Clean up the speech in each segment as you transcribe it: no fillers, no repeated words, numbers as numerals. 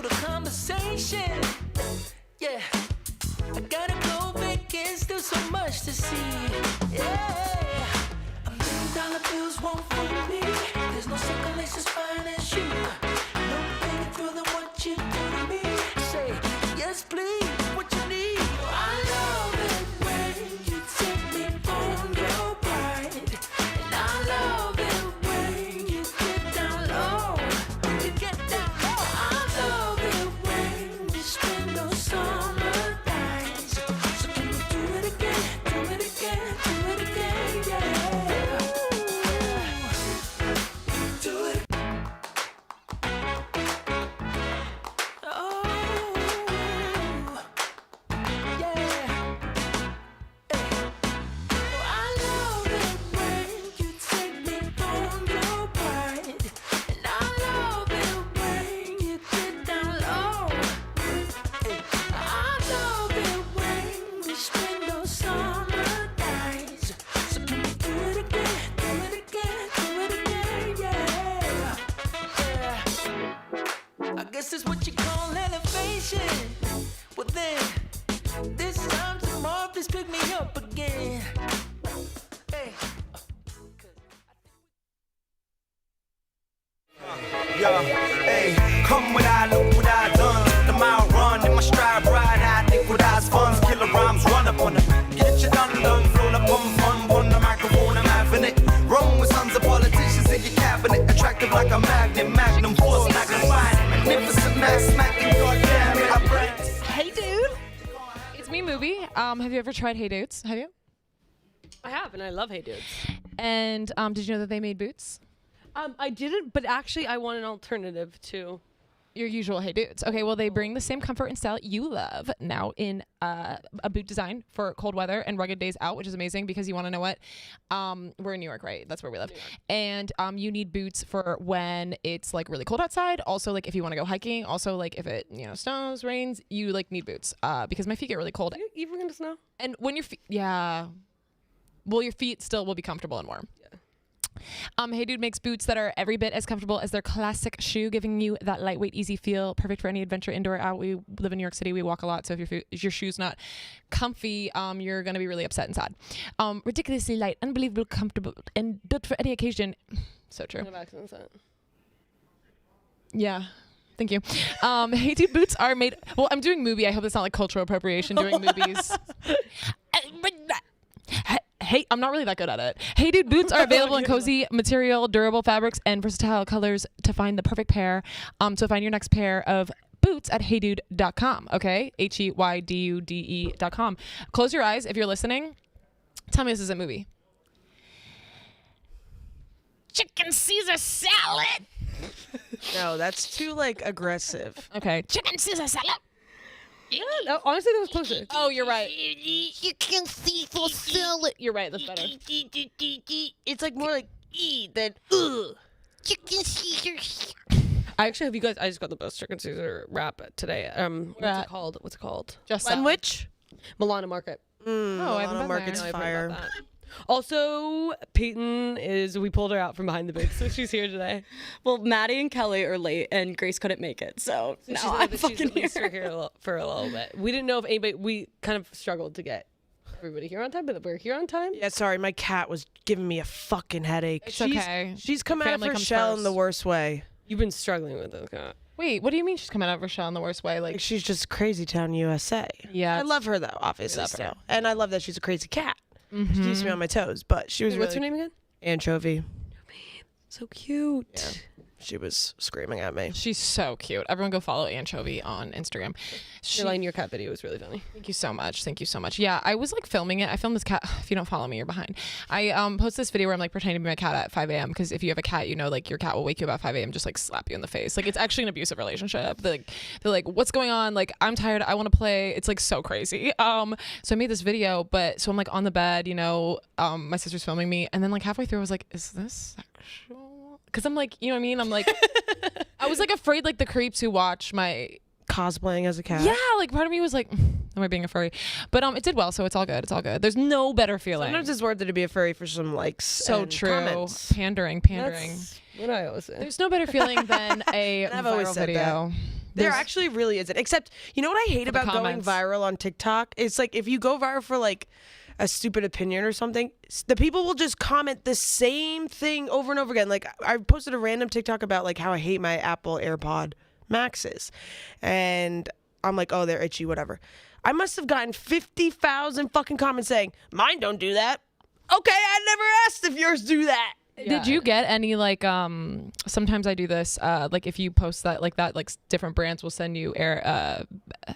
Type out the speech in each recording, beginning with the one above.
the conversation. Yeah, I gotta go vacant, still so much to see. Yeah, $1 million bills won't fool me. There's no second lace as fine as you. No bigger thrill than what you do to me. Say yes, please. What you need? I love it when you take me for your pride, and I love it when you get down low. You get down low. I love it when we spend those summer nights. So can we do it again? Do it again? Do it again? Yeah. Do it. Oh. I guess that's what you call elevation. Well then, this time tomorrow, please pick me up again. Hey. Yo, hey, come what I look what I done. The mile run in my stride ride. I think what I's funds, killer rhymes run up on them. Get your done, float up on the microphone, I'm having it. Wrong with sons of politicians in your cabinet. Attractive like a magnet, magnum force, magnified. Magnificent mass smacking, goddamn it, I bring. Hey, dude. It's me, Moobie. Have you ever tried Hey Dudes? Have you? I have, and I love Hey Dudes. And did you know that they made boots? I didn't, but actually I want an alternative to Your usual Hey Dudes. Okay, well, they bring the same comfort and style you love now in a boot design for cold weather and rugged days out, which is amazing because you want to know what? We're in New York, right? That's where we live. And you need boots for when it's like really cold outside. Also, like if you want to go hiking. Also, like if it, snows, rains, you like need boots because my feet get really cold. even in the snow. And when your feet, yeah. Well, your feet still will be comfortable and warm. Hey Dude makes boots that are every bit as comfortable as their classic shoe, giving you that lightweight, easy feel, perfect for any adventure, indoor or out. We live in New York City. We walk a lot, so if your shoe's not comfy, you're gonna be really upset and sad. Ridiculously light, unbelievably comfortable, and built for any occasion. So true. Yeah. Thank you. Hey Dude boots are made. Well, I'm doing Moobie. I hope that's not like cultural appropriation doing movies. Hey, I'm not really that good at it. Hey Dude boots are available in cozy material, durable fabrics, and versatile colors to find the perfect pair. So find your next pair of boots at heydude.com. Okay, HEYDUDE.com. Close your eyes if you're listening. Tell me this is a movie. Chicken Caesar salad. No, that's too like aggressive. Okay, chicken Caesar salad. Yeah, no, honestly, that was closer. Oh, you're right. You can see for salad. You're right. That's better. It's like more like than Chicken Caesar. I actually have you guys. I just got the best chicken Caesar wrap today. What's it called? What's it called? Just Sandwich. Milano Market. Oh, I haven't been Market's there. fire. Also, Peyton we pulled her out from behind the booth, so she's here today. Well, Maddie and Kelly are late, and Grace couldn't make it, so now I'm fucking here. For a little bit. We didn't know if anybody. We kind of struggled to get everybody here on time, but we're here on time. Yeah, sorry, my cat was giving me a fucking headache. It's okay. She's come out of Family her comes shell first. in the worst way. You've been struggling with this cat. Wait, what do you mean she's coming out of her shell in the worst way? Like she's just crazy town USA. Yeah, I love her though, obviously love her. still, and I love that she's a crazy cat. She keeps me on my toes, but she was What's her really name again? Anchovy. So cute. Yeah. She was screaming at me. she's so cute. Everyone go follow Anchovy on Instagram. Your cat video was really funny. Thank you so much. Thank you so much. Yeah, I was like filming it. I filmed this cat. If you don't follow me, you're behind. I post this video where I'm like pretending to be my cat at 5 a.m. because if you have a cat, like your cat will wake you up at 5 a.m. just like slap you in the face. Like it's actually an abusive relationship. They're like, what's going on? Like I'm tired. I want to play. It's like so crazy. So I made this video, so I'm like on the bed. My sister's filming me, and then like halfway through I was like, is this sexual? Because I'm like, you know what I mean? I'm like, I was like afraid like the creeps who watch my Cosplaying as a cat. yeah, like part of me was like, am I being a furry? But it did well, so it's all good. It's all good. There's no better feeling. Sometimes it's worth it to be a furry for some likes. So and true. Comments. Pandering. That's what I always say. There's no better feeling than a I've always viral said video. There actually really isn't. Except, you know what I hate about going comments. viral on TikTok? It's like if you go viral for like a stupid opinion or something, the people will just comment the same thing over and over again. Like I posted a random TikTok about like how I hate my Apple AirPod Maxes. And I'm like, oh, they're itchy, whatever. I must have gotten 50,000 fucking comments saying, mine don't do that. Okay, I never asked if yours do that. Did you get any like sometimes I do this like if you post that like different brands will send you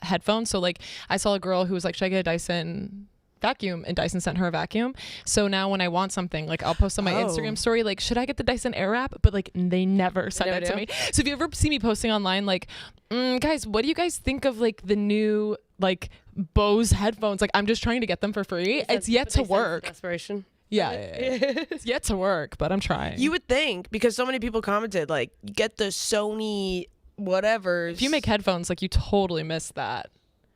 headphones. So like I saw a girl who was like, should I get a Dyson vacuum? And Dyson sent her a vacuum. So now when I want something, like I'll post on my Instagram story like, should I get the Dyson Airwrap? But like they never send it to me. So if you ever see me posting online like, guys, what do you guys think of like the new like Bose headphones? Like I'm just trying to get them for free. It's yet to work. Desperation. Yeah. It's yet to work, but I'm trying. You would think, because so many people commented, like, get the Sony whatever. If you make headphones, like you totally missed that.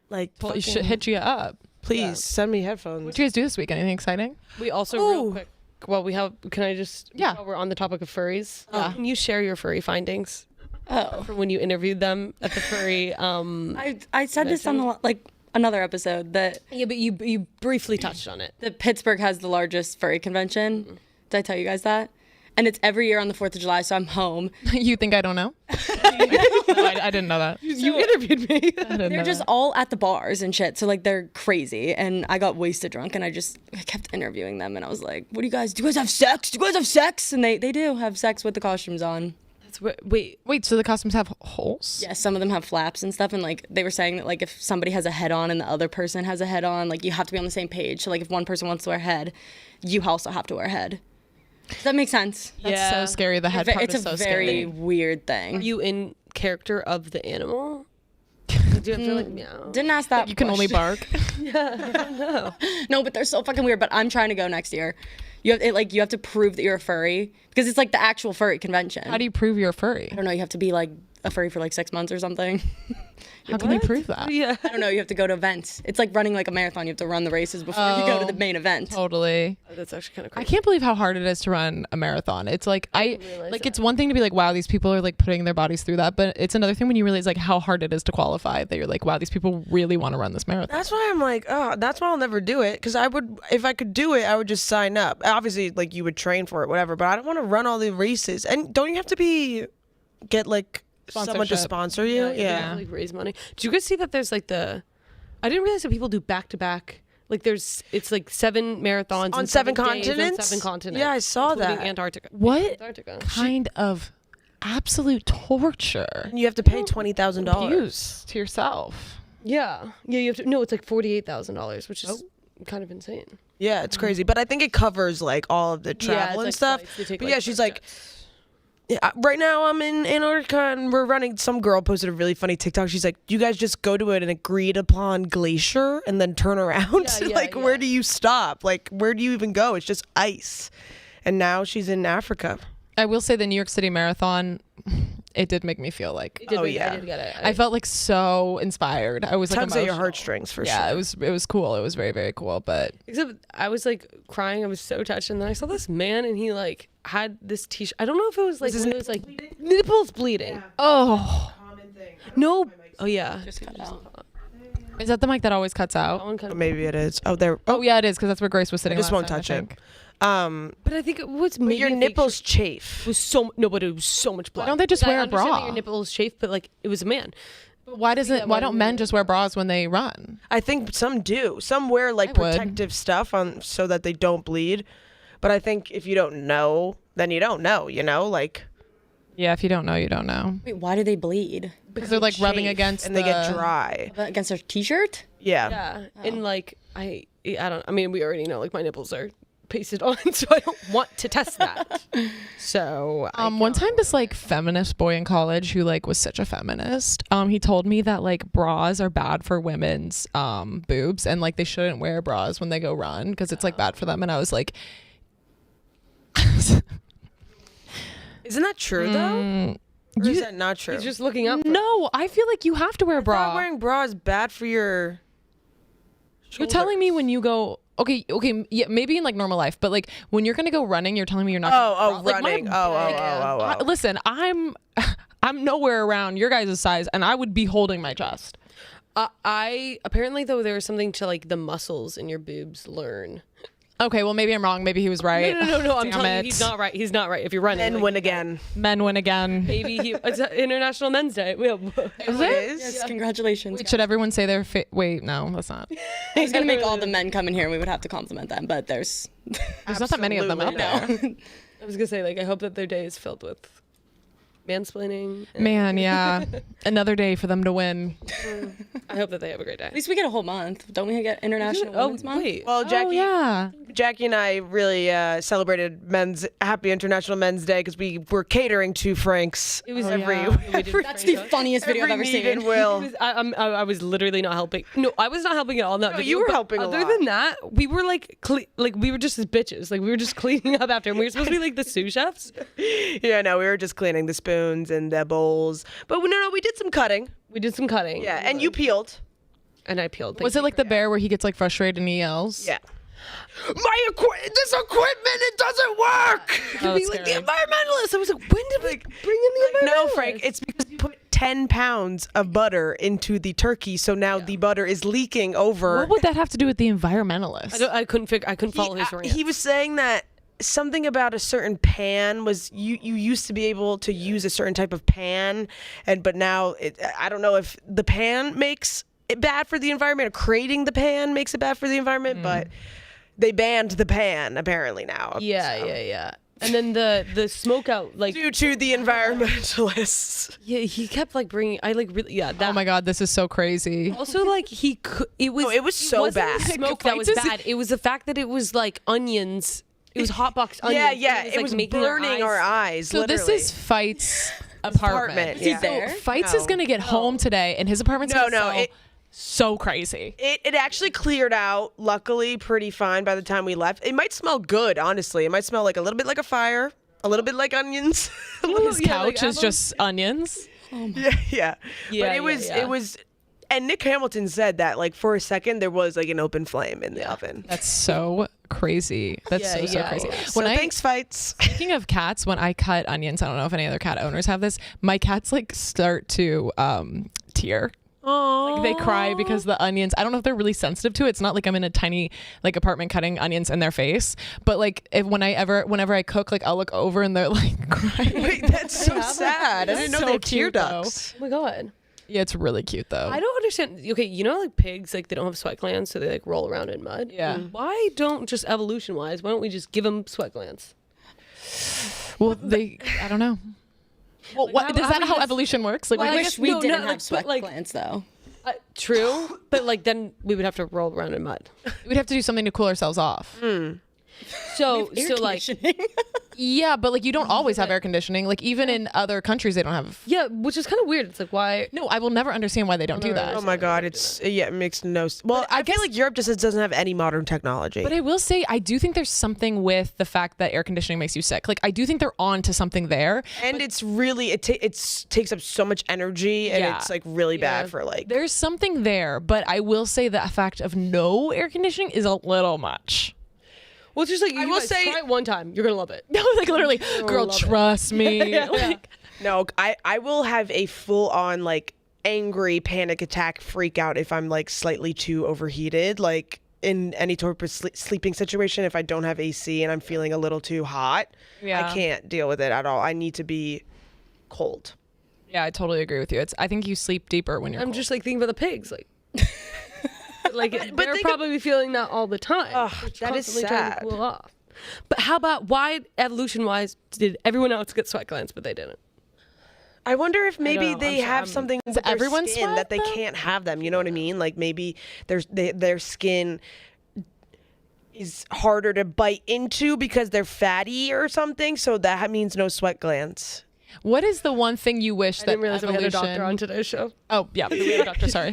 like, You should hit you up. please send me headphones. What did you guys do this week? Anything exciting? We also real quick. Well, we have. Can I just? Yeah. While we're on the topic of furries, can you share your furry findings? From when you interviewed them at the furry. I said this on the, like another episode that Yeah, but you briefly touched on it. that Pittsburgh has the largest furry convention. Did I tell you guys that? And it's every year on the 4th of July, so I'm home. You think I don't know? No, I didn't know that. You interviewed me. They're just all at the bars and shit, so like they're crazy. And I got wasted drunk, and I kept interviewing them, and I was like, "What do you guys? Do you guys have sex? Do you guys have sex?" And they do have sex with the costumes on. Wait, so the costumes have holes? Yeah, some of them have flaps and stuff, and like they were saying that like if somebody has a head on and the other person has a head on, like you have to be on the same page. So like if one person wants to wear a head, you also have to wear a head. Does that make sense? That's so scary. The head part It's is so a very scary. weird thing. Are you in character of the animal? Do you have to like meow? Didn't ask that. You can only bark. No, but they're so fucking weird. But I'm trying to go next year. You have to prove that you're a furry because it's like the actual furry convention. How do you prove you're a furry? I don't know. You have to be like a furry for like 6 months or something. How can you prove that? Yeah. I don't know. You have to go to events. It's like running like a marathon. You have to run the races before you go to the main event. Totally. That's actually kind of I crazy. can't believe how hard it is to run a marathon. It's like it's one thing to be like, wow, these people are like putting their bodies through that, but it's another thing when you realize like how hard it is to qualify. That you're like, wow, these people really want to run this marathon. That's why I'm like, oh, that's why I'll never do it. Because I would, if I could do it, I would just sign up. Obviously, like you would train for it, whatever. But I don't want to run all the races. And don't you have to get like someone to Sponsorship. sponsor you? Yeah. Like raise money. Did you guys see that there's like I didn't realize that people do back to back. Like it's like 7 marathons On in 7 days continents? On 7 continents. Yeah, I saw including that. Antarctica. What Antarctica. kind of absolute torture And you have to pay $20,000. use to yourself? Yeah. You have to. No, it's like $48,000, which is kind of insane. Yeah, it's crazy. But I think it covers like all of the travel and it's stuff. like flights. They take, But like, yeah, she's private like, jets. yeah, right now I'm in Antarctica and we're running. Some girl posted a really funny TikTok. She's like, you guys just go to an agreed upon glacier and then turn around? Yeah, Where do you stop? Like, where do you even go? It's just ice. And now she's in Africa. I will say the New York City Marathon, it did make me feel like I did yeah. I did get it. I felt like so inspired. I was like Tugs at your emotional. heartstrings for Yeah, sure. it was cool. It was very, very cool. But Except I was like crying. I was so touched, and then I saw this man, and he like had this t-shirt. I don't know if it was like his when it was like nipples bleeding. oh, No. Oh yeah. is that the mic that always cuts That out? one kind of. Maybe it is. Oh, there. Oh yeah, it is because that's where Grace was sitting. I just last won't time, touch I it. think. But I think it was maybe Your a fake nipples shirt. chafe. It was so no, but it was so much blood. Why don't they just Like, wear I a understand that bra? Your nipples chafe, but like it was a man. Why don't men just wear bras when they run? I think some do. Some wear like I would. protective stuff on so that they don't bleed. But I think if you don't know, then you don't know, you know? Like, Yeah, if you don't know, you don't know. Wait, why do they bleed? Because they're like rubbing chafe against and they get the- dry. Against their t-shirt? Yeah. Yeah, and like I don't. I mean, we already know like my nipples are pasted on, so I don't want to test that. So One time this like feminist boy in college who like was such a feminist, he told me that like bras are bad for women's boobs and like they shouldn't wear bras when they go run because it's like bad for them. And I was like, Isn't that true though? Or is that not true? he's just looking up. no, I feel like you have to wear a I thought bra. wearing bra is bad for your You're telling me when you go okay, yeah, maybe in like normal life, but like when you're gonna go running, you're telling me you're not. Oh, gonna bra. Like, my- running. Oh. listen, I'm nowhere around your guys' size, and I would be holding my chest. I apparently though there was something to like the muscles in your boobs learn. Okay, well maybe I'm wrong. Maybe he was right. No. I'm Damn telling you, it. he's not right. He's not right. If you're running, And like, win again. Men win again. maybe it's International Men's Day. Is it? Yes, congratulations. Should everyone say their wait, no, that's not. I was gonna make all the men come in here and we would have to compliment them, but there's There's not that many of them out there. I was gonna say like I hope that their day is filled with mansplaining. Man, yeah. Another day for them to win. I hope that they have a great day. at least we get a whole month. Don't we get International Women's Month? wait. Well, Oh, yeah. Jackie and I really celebrated Happy International Men's Day because we were catering to Frank's. It was That's the funniest video I've ever seen. Will. I was literally not helping. No, I was not helping at all. No, you were helping a Other lot. than that, we were like, we were just as bitches. Like we were just cleaning up after him. We were supposed to be like the sous chefs. Yeah, no, we were just cleaning the spoons and the bowls. But no, we did some cutting. We did some cutting. Yeah, and you peeled. And I peeled. Was it like the bear where he gets like frustrated and he yells? Yeah. This equipment, it doesn't work. Oh, Be that's like the scary. environmentalists. I was like, when did we bring in the environmentalists? No, Frank, it's because you put 10 pounds of butter into the turkey, so now the butter is leaking over. What would that have to do with the environmentalists? I couldn't follow his rant. He was saying that something about a certain pan was you used to be able to use a certain type of pan, but now I don't know if the pan makes it bad for the environment or creating the pan makes it bad for the environment, but they banned the pan apparently now. Yeah. And then the smoke out, like Due to the environmentalists. yeah, he kept like bringing. I like really that. Oh my God, this is so crazy. Also, like he could. It was. No, it was so wasn't bad. the smoke that was bad. It was the fact that it was like onions. It was hot box onions. Yeah, and it was making burning our eyes. So literally. this is Fight's apartment. Yeah. there? Fights is gonna get home today, and his apartment's No, gonna sell it- so crazy. It actually cleared out, luckily, pretty fine by the time we left. It might smell good, honestly. It might smell like a little bit like a fire, a little bit like onions. His couch is just onions. Yeah. But it was, and Nick Hamilton said that like for a second there was like an open flame in the oven. That's so crazy. That's so crazy. So thanks, Fights. Speaking of cats, when I cut onions, I don't know if any other cat owners have this. My cats like start to tear. Like they cry because the onions, I don't know if they're really sensitive to it. It's not like I'm in a tiny like apartment cutting onions in their face, but like whenever I cook, like I'll look over and they're like crying. Wait, that's so sad. I didn't know So they had tear cute, though. ducts. Oh my god. Yeah, it's really cute though. I don't understand. Okay, you know, like pigs, like they don't have sweat glands, so they like roll around in mud. Yeah. Why don't just evolution-wise? Why don't we just give them sweat glands? Well, I don't know. Well, Like, is that how evolution works? Like, Well, I I wish guess- we no, didn't not, have like, sweat but, like- glands though. True, but like then we would have to roll around in mud. we'd have to do something to cool ourselves off. So Air like conditioning. Yeah, but like you don't always have air conditioning. Like even in other countries, they don't have. yeah, which is kind of weird. It's like why? No, I will never understand why they don't do that. Oh my God, it makes no. Well, I feel like Europe just doesn't have any modern technology. But I will say, I do think there's something with the fact that air conditioning makes you sick. Like, I do think they're on to something there. And it's really it takes up so much energy, and Yeah. it's like really bad for like. There's something there, but I will say the fact of no air conditioning is a little much. Well, it's just like will say- try it one time, you're gonna love it. No, like literally, girl, love it. trust me. Like, No, I will have a full on like angry panic attack freak out if I'm like slightly too overheated, like in any type of sleeping situation. If I don't have AC and I'm feeling a little too hot, Yeah. I can't deal with it at all. I need to be cold. yeah, I totally agree with you. I think you sleep deeper when you're I'm cold. just like thinking about the pigs, like. Like they're think probably feeling that all the time. Ugh, Just that is constantly trying to sad. cool off. But how about why evolution-wise did everyone else get sweat glands but they didn't? I wonder if maybe know, they I'm have sure- something with their everyone skin sweat, that they though? can't have them. You know what I mean? Like maybe their skin is harder to bite into because they're fatty or something. So that means no sweat glands. What is the one thing you wish I that didn't realize we had a doctor evolution- on today's show. Oh, yeah, we had a doctor, sorry.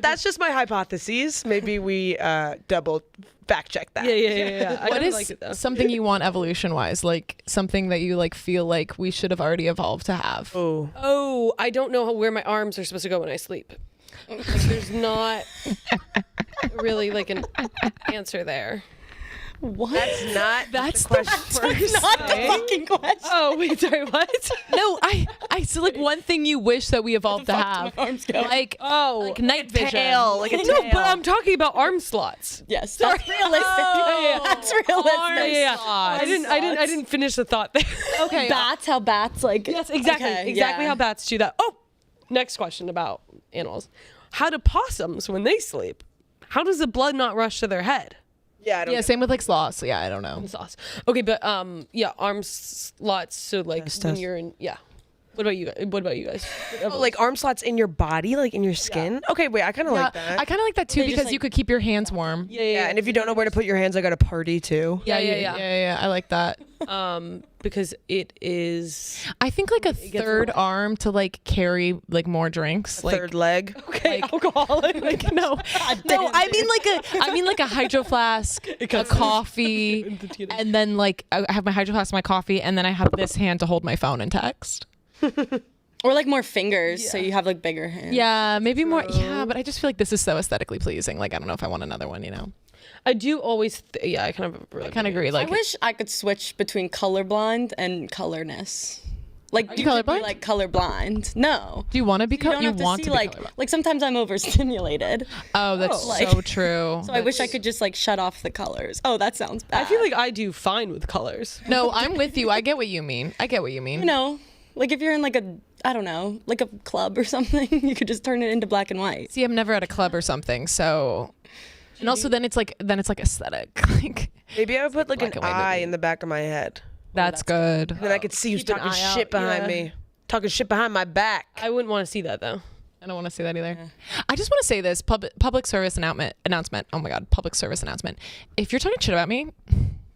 That's just my hypotheses. Maybe we double fact check that. Yeah. I What kinda is like it, though. something you want evolution-wise? Like something that you like feel like we should have already evolved to have? Oh, Oh, I don't know where my arms are supposed to go when I sleep. Like, there's not really like an answer there. What? That's the question. Not the fucking question. Oh wait, sorry, what? No, I so like one thing you wish that we evolved to have, like night vision. Tail, like a No, tail. but I'm talking about arm slots. Yes, that's realistic. That's realistic. Yeah. I didn't finish the thought there. Okay, Bats, how bats like. Yes, exactly. Okay, exactly yeah. how bats do that. Oh, next question about animals. How do possums when they sleep? How does the blood not rush to their head? Yeah, I don't yeah, same with like sloths. Yeah, I don't know. Sauce. Okay, but yeah, arm slots. So like Test, when test. you're in, yeah. What about you guys? What about you guys? Oh, like arm slots in your body, like in your skin. Okay, wait, I kind of like that. I kind of like that too They just, because like- you could keep your hands warm. yeah, and if you don't know where to put your hands, I got a party too. Yeah. I like that. Because it is. I think like a third arm to like carry like more drinks. Like, Third leg. Okay, alcoholic. like no, I mean like a hydro flask, a coffee, and then like I have my hydro flask, my coffee, and then I have this hand to hold my phone and text. Or like more fingers, so you have like bigger hands. Yeah, maybe more. Yeah, but I just feel like this is so aesthetically pleasing. Like I don't know if I want another one. You know, I do always. I kind of really. I kind of agree. Like I wish I could switch between colorblind and colorness. Like, you you could be, colorblind? like colorblind. No. do you want to be? You don't have to want see to be like colorblind. sometimes I'm overstimulated. Oh, that's like- so true. So I wish I could just like shut off the colors. Oh, that sounds bad. I feel like I do fine with colors. No, I'm with you. I get what you mean. you know, like if you're in like a I don't know, like a club or something, you could just turn it into black and white. See, I'm never at a club or something, so. And also, then it's like aesthetic. Like Maybe I would put like Black an and white eye movie. in the back of my head. that's good. Then I could see you Keep an talking eye out, shit behind yeah. me. Talking shit behind my back. I wouldn't want to see that though. I don't want to say that either. I just want to say this public service announcement. Oh my god, public service announcement. If you're talking shit about me,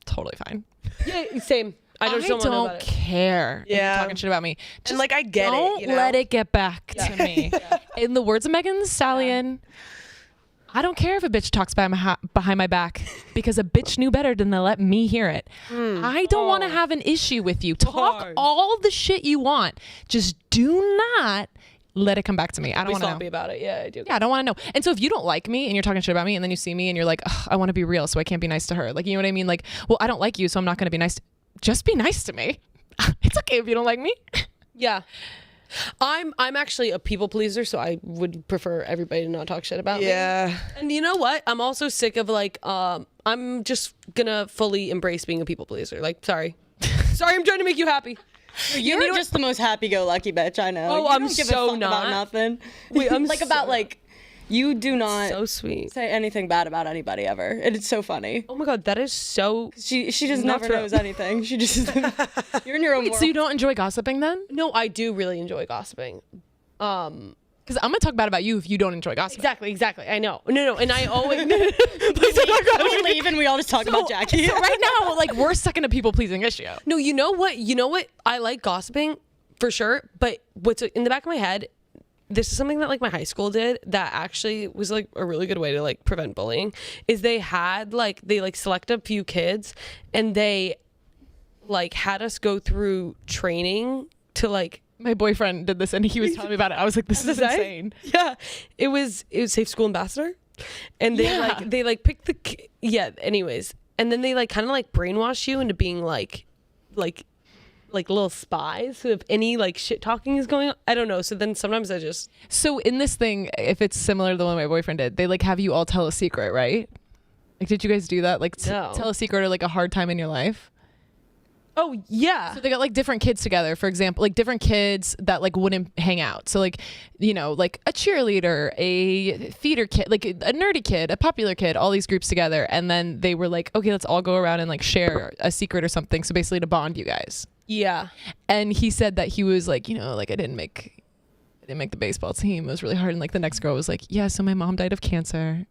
totally fine. Yeah, same. I just don't want to know about it. care. If Yeah. you're talking shit about me. Just And like I get don't it. You know? let it get back to me. In the words of Megan Thee Stallion, I don't care if a bitch talks behind my back because a bitch knew better than to let me hear it. I don't want to have an issue with you. Talk Hard. all the shit you want. Just do not let it come back to me. I don't Be want to know. sloppy about it. Yeah, I do. Yeah, I don't want to know. And so if you don't like me and you're talking shit about me and then you see me and you're like, I want to be real, so I can't be nice to her. Like, you know what I mean? Like, well, I don't like you, so I'm not going to be nice. Just be nice to me. It's okay if you don't like me. Yeah. I'm actually a people pleaser, so I would prefer everybody to not talk shit about me. Yeah. And you know what? I'm also sick of like I'm just gonna fully embrace being a people pleaser. Like, sorry. Sorry, I'm trying to make you happy. You're just the most happy-go-lucky bitch I know. Oh, You I'm don't give a so fuck not. about nothing. Wait, I'm like about so- like you do not So sweet. say anything bad about anybody ever. And it's so funny. Oh my god, that is so She just Not never true. knows anything. She just you're in your own Wait, world. so you don't enjoy gossiping then? No, I do really enjoy gossiping. Because I'm going to talk bad about you if you don't enjoy gossiping. Exactly. I know. No, and I always we leave and we all just talk about Jackie. So right now, like, we're stuck in a people-pleasing issue. No, you know what? I like gossiping for sure, but what's in the back of my head, this is something that like my high school did that actually was like a really good way to like prevent bullying, is they select a few kids and they like had us go through training to like My boyfriend did this and he was telling me about it. I was like, this is insane. Yeah, it was Safe School Ambassador, and they picked the anyways, and then they like kind of like brainwash you into being like little spies. So if any like shit talking is going on, I don't know. So then sometimes I just So in this thing, if it's similar to the one my boyfriend did, they like have you all tell a secret, right? Like, did you guys do that? Like, No. tell a secret or like a hard time in your life? oh yeah. So they got like different kids together, for example, like different kids that like wouldn't hang out. So like, you know, like a cheerleader, a theater kid, like a nerdy kid, a popular kid, all these groups together. And then they were like, okay, let's all go around and like share a secret or something. So basically to bond you guys. Yeah. And he said that he was like, you know, like I didn't make the baseball team. It was really hard. And like the next girl was like, yeah, so my mom died of cancer.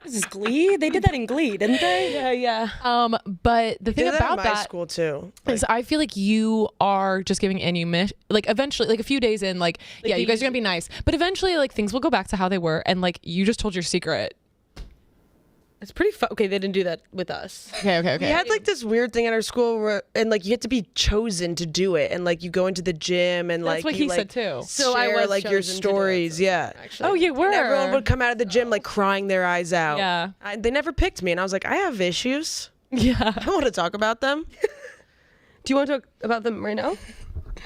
This is Glee. They did that in Glee, didn't they? Yeah. But the thing Did that about in my that school too. is I feel like you are just giving ammunition. Like eventually, like a few days in, like yeah, you guys are gonna be nice, but eventually, like things will go back to how they were, and like you just told your secret. It's pretty fun. Okay, they didn't do that with us. Okay. We had like this weird thing at our school where, and like you had to be chosen to do it, and like you go into the gym and That's like what you, he like, said too. So I share was like your chosen to do it, stories. so, Yeah. Actually. Oh, you were. And everyone would come out of the gym like crying their eyes out. Yeah. They never picked me, and I was like, I have issues. Yeah. I want to talk about them. Do you want to talk about them right now?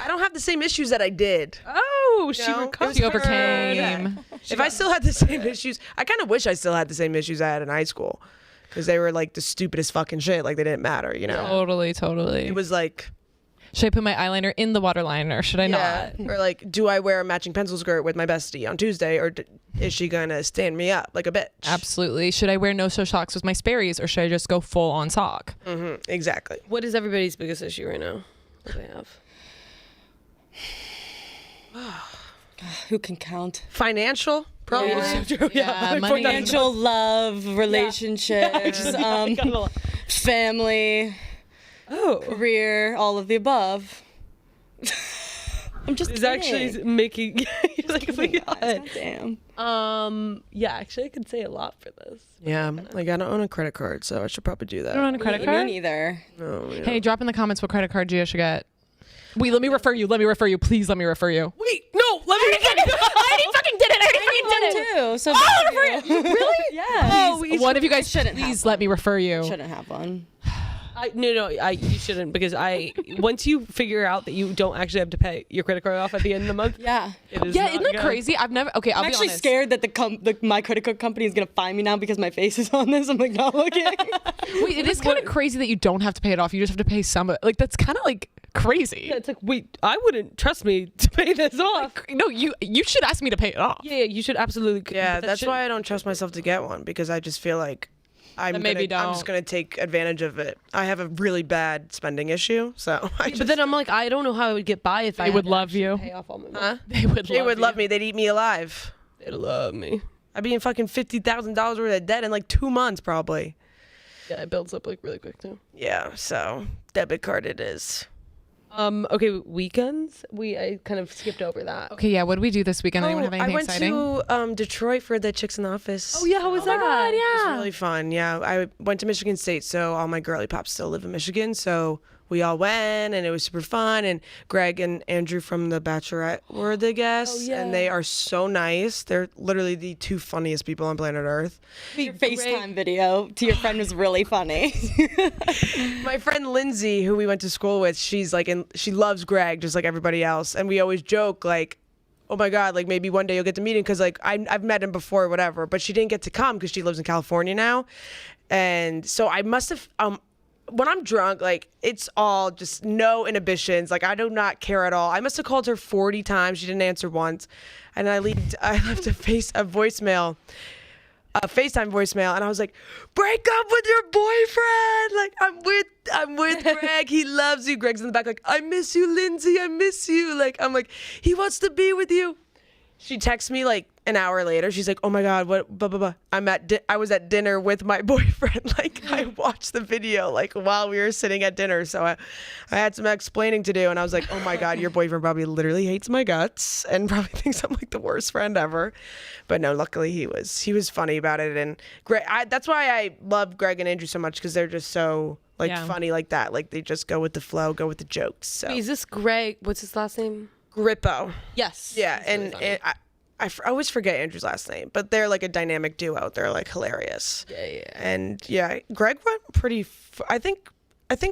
I don't have the same issues that I did. Oh, she No, recovered. She overcame. If I still had the same issues, I kind of wish I still had the same issues I had in high school, because they were like the stupidest fucking shit. Like they didn't matter, you know. Totally. It was like, Should I put my eyeliner in the waterliner? Should I yeah, not? or like, do I wear a matching pencil skirt with my bestie on Tuesday, or is she gonna stand me up like a bitch? Absolutely. Should I wear no-show socks with my Sperry's, or should I just go full on sock? Exactly. What is everybody's biggest issue right now that they have? Who can count? Financial, probably. Yeah, money. Financial, love, relationships, family, career, all of the above. I'm just It's kidding. actually making. He's like, oh my Kidding, God. guys, damn. Yeah, actually, I could say a lot for this. Yeah, like I don't own a credit card, so I should probably do that. I don't own a credit Me card. neither. Oh, yeah. Hey, drop in the comments what credit card Gia should get. Wait, let me refer you. Please let me refer you. Wait, no, let me. I already fucking did it. I already fucking did it. Too. So Really? Yeah. One of you guys shouldn't please have let me refer you. Shouldn't have one. No, you shouldn't, because once you figure out that you don't actually have to pay your credit card off at the end of the month. Yeah. It is Yeah, not isn't that good. crazy? I've never. Okay, I'll I'm be actually honest. scared that my credit card company is gonna find me now because my face is on this. I'm like, not looking. Wait, it is kind of crazy that you don't have to pay it off. You just have to pay some. Like that's kind of like crazy. Yeah, it's like, wait, I wouldn't trust me to pay this off. No, you should ask me to pay it off. Yeah, you should absolutely. Yeah, but that that's should- why I don't trust myself to get one, because I just feel like I'm maybe I'm just don't. gonna take advantage of it. I have a really bad spending issue, so I just, But then I'm like, I don't know how I would get by if I They would had to love actually you. Pay off all my money. huh? They would. They would love me. They'd eat me alive. They'd love me. I'd be in fucking $50,000 worth of debt in like 2 months, probably. Yeah, it builds up like really quick too. Yeah, so debit card it is. Okay, weekends. I kind of skipped over that. Okay, yeah. What do we do this weekend? Anyone have I anything went exciting? to Detroit for the Chicks in the Office. Oh yeah, how was that? God, It yeah. was really fun. Yeah, I went to Michigan State, so all my girly pops still live in Michigan. So we all went, and it was super fun. And Greg and Andrew from The Bachelorette were the guests, and they are so nice. They're literally the two funniest people on planet Earth. Your FaceTime video to your friend was really funny. My friend Lindsay, who we went to school with, she's like, she loves Greg just like everybody else, and we always joke like, oh my God, like maybe one day you'll get to meet him, because like I've met him before or whatever, but she didn't get to come because she lives in California now, and so I must have when I'm drunk, like it's all just no inhibitions, like I do not care at all. I must have called her 40 times, she didn't answer once, and I left a FaceTime voicemail, and I was like, break up with your boyfriend, like I'm with Greg, he loves you. Greg's in the back like, I miss you, Lindsay, I miss you. Like I'm like, he wants to be with you. She texts me like an hour later. She's like, oh my God, what, blah, blah, blah. I was at dinner with my boyfriend. Like I watched the video like while we were sitting at dinner. So I had some explaining to do, and I was like, oh my God, your boyfriend probably literally hates my guts and probably thinks I'm like the worst friend ever. But no, luckily he was funny about it. And Greg, that's why I love Greg and Andrew so much, because they're just so like funny like that. Like they just go with the flow, go with the jokes. So Is this Greg? What's his last name? Grippo. Yes. Yeah, That's really and funny. I always forget Andrew's last name, but they're like a dynamic duo. They're like hilarious. Yeah. And yeah, Greg went pretty. I think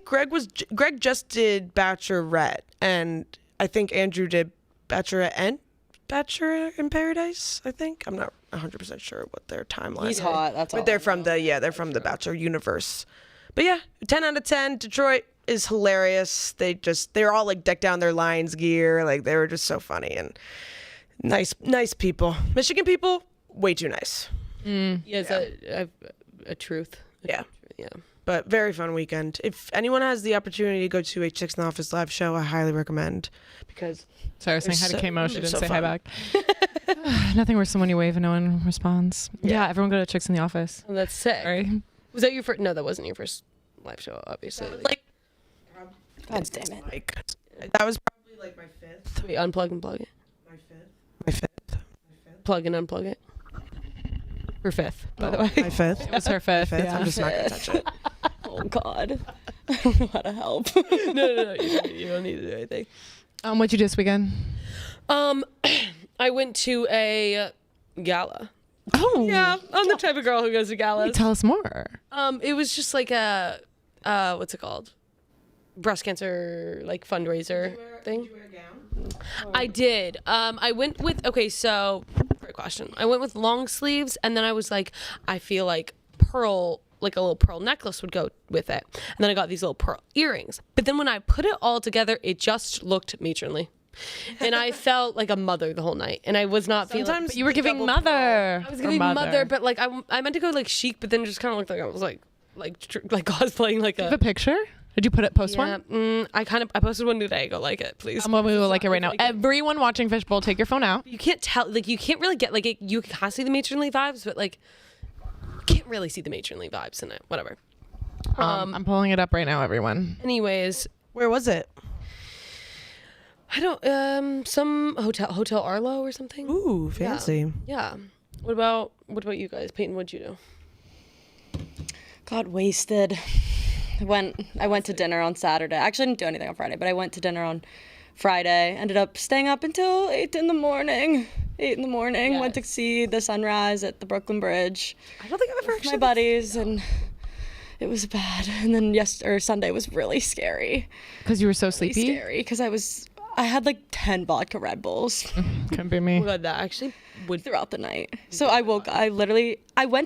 Greg just did Bachelorette, and I think Andrew did Bachelorette and Bachelor in Paradise. I think I'm not 100% sure what their timeline. He's is. hot. That's all. But they're from the Bachelor universe. But yeah, 10 out of 10. Detroit is hilarious. They're all like decked down their Lions gear. Like they were just so funny and nice people. Michigan people, way too nice. Yes, a truth. Yeah. Yeah. But very fun weekend. If anyone has the opportunity to go to a Chicks in the Office live show, I highly recommend, because Sorry, I was saying hi to so- K-Mo. She they're didn't so say hi fun. back. Nothing worse than when you wave and no one responds. Yeah, everyone go to Chicks in the Office. Oh, that's sick. Sorry. Was that your first? No, that wasn't your first live show, obviously. like God damn it. like that was probably like my fifth. Wait, unplug and plug it. My fifth. Plug and unplug it. Her fifth, by the way. My fifth. It was her fifth. Fifth. Yeah. I'm just not gonna touch it. Oh God. I don't know how to help. No. You don't need to do anything. What'd you do this weekend? I went to a gala. Oh. Yeah, I'm the type of girl who goes to galas. Tell us more. It was just like a, what's it called? Breast cancer like fundraiser thing. I did. I went with, okay, so great question. I went with long sleeves, and then I was like, I feel like pearl, like a little pearl necklace would go with it. And then I got these little pearl earrings. But then when I put it all together, it just looked matronly. And I felt like a mother the whole night, and I was not feeling. But you were giving mother. I was giving mother, but like I meant to go like chic, but then it just kind of looked like I was like cosplaying like Have a picture? Did you post yeah. one? I posted one today. Go like it, please. We will like it right now. Everyone watching Fishbowl, take your phone out. You can't tell, like you can't really get like it, you can see the matronly vibes, but like you can't really see the matronly vibes in it. Whatever. I'm pulling it up right now, everyone. Anyways, Where was it? I don't some hotel Arlo or something. Ooh, fancy. Yeah. What about you guys? Peyton, what'd you do? Got wasted. I went to dinner on Saturday. Actually, I didn't do anything on Friday, but I went to dinner on Friday. Ended up staying up until 8 in the morning. 8 in the morning. Yes. Went to see the sunrise at the Brooklyn Bridge. I don't think I've ever With my buddies, and it was bad. And then Sunday was really scary. Because you were so sleepy? Scary, because I had like 10 vodka Red Bulls Couldn't be me. Oh my God, that actually would. throughout the night. So I went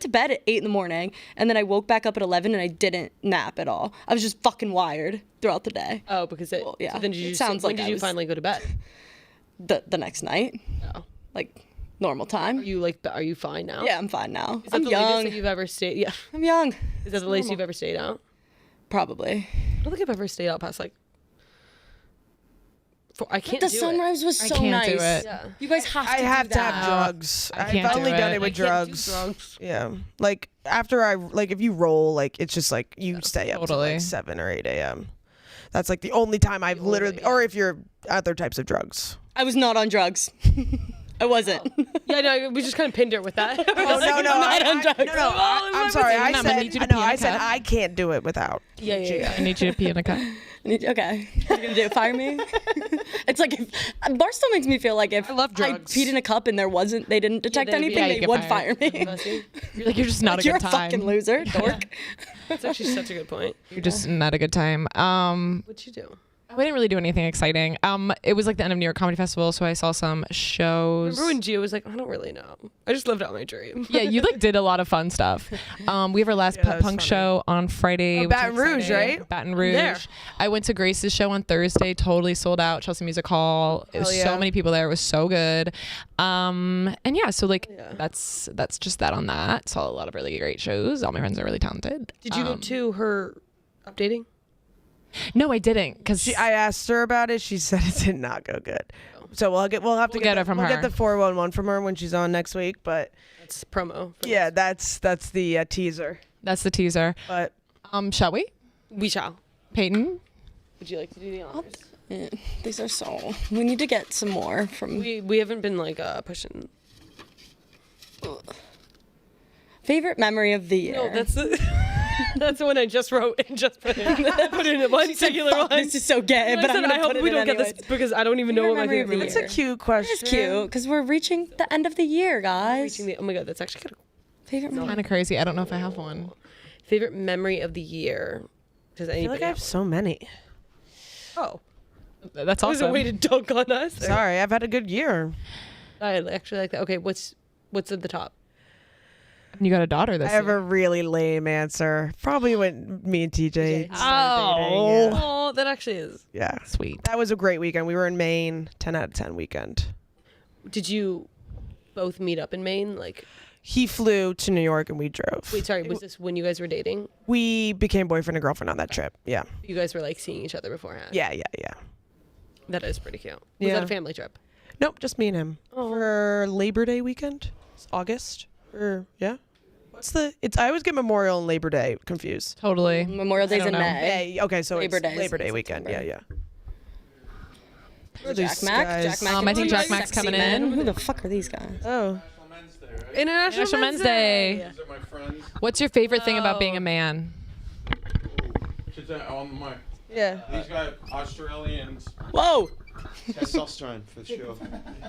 to bed at 8 in the morning, and then I woke back up at 11, and I didn't nap at all. I was just fucking wired throughout the day. Oh, because it. Well, yeah. So then did you? It sounds when like did I you was- finally go to bed? The next night, Oh. like normal time. Are you fine now? Yeah, I'm fine now. Is that I'm the young. latest that you've ever stayed? Yeah. I'm young. Is that the latest you've ever stayed out? Probably. I don't think I've ever stayed out past like. I can't The do sunrise was I so can't nice. do it. Yeah. You guys have to. I do have to that. have drugs. I I've can't do only done it. it with I can't do drugs. drugs. Yeah, like after if you roll, like it's just like you stay up till Totally. like 7 or 8 a.m. That's like the only time I've literally, or if you're other types of drugs. I was not on drugs. I wasn't. Yeah, no, we just kind of pinned her with that. Oh no, I'm sorry. I'm gonna need you to pee in a I said cup. I can't do it without. Yeah. I need you to pee in a cup. Okay. What are you gonna do? Fire me? It's like Barstow makes me feel like if I love drugs. peed in a cup and they didn't detect they'd be- anything, yeah, they you would get fire fired. me. You're like, you're just not You're a good a time. fucking loser, dork. That's actually such a good point. You're just not a good time. What'd you do? We didn't really do anything exciting. It was like the end of New York Comedy Festival, so I saw some shows. Remember when Gio was like, I don't really know. I just lived out my dream. Yeah, you like did a lot of fun stuff. We have our last that pop was punk funny. show on Friday. which Baton is Rouge, exciting. right? Baton Rouge. There. I went to Grace's show on Thursday, totally sold out. Chelsea Music Hall. It was Hell yeah. so many people there. It was so good. And yeah, so like that's just that on that. Saw a lot of really great shows. All my friends are really talented. Did you go to her updating? No, I didn't, because I asked her about it. She said it did not go good. So we'll have to We'll get it from We'll her. get the 411 from her when she's on next week. But That's promo. yeah, that's the teaser. that's the teaser. But Shall we? We shall. Peyton? Would you like to do the honors? Yeah, these are so. We need to get some more from. We haven't been like pushing. Favorite memory of the year. No, that's the that's the one I just wrote and just put in. Put in one singular Fuck, one. this is so gay, but I'm gonna I hope put it we in don't get anyways. this because I don't even know Favorite what my memory of favorite the it's year. a cute question. It's cute because we're reaching the end of the year, guys. Oh my God, that's actually kind of Favorite memory. Kind of crazy. I don't know if I have one. favorite memory of the year. Does I feel anybody like I have so many. Oh, That's that was a awesome. way to dunk on us. Sorry, I've had a good year. I actually like that. Okay, what's at the top? You got a daughter this I have year. a really lame answer. Probably when me and TJ started dating. Oh. Yeah. Oh, that actually is. Yeah. Sweet. That was a great weekend. We were in Maine, 10 out of 10 weekend. Did you both meet up in Maine? Like, He flew to New York and we drove. wait, sorry, was this when you guys were dating? We became boyfriend and girlfriend on that trip. Yeah. You guys were like seeing each other beforehand. Yeah. That is pretty cute. Was Yeah. that a family trip? Nope, just me and him. For Labor Day weekend. It's August. Or yeah. I always get Memorial and Labor Day confused. Totally. Memorial Day's don't in know. May. Hey, okay, so Labor it's Day is Labor in Day weekend. September. Yeah. Jack Mac. Jack Mac. I think and Jack two Mac's sexy coming men. in. Who the fuck are these guys? Oh. Wednesday, right? International Men's Wednesday. Day. These are my friends. What's your favorite thing about being a man? She's on the mic. Yeah. These guys, Australians. Whoa. Testosterone for sure.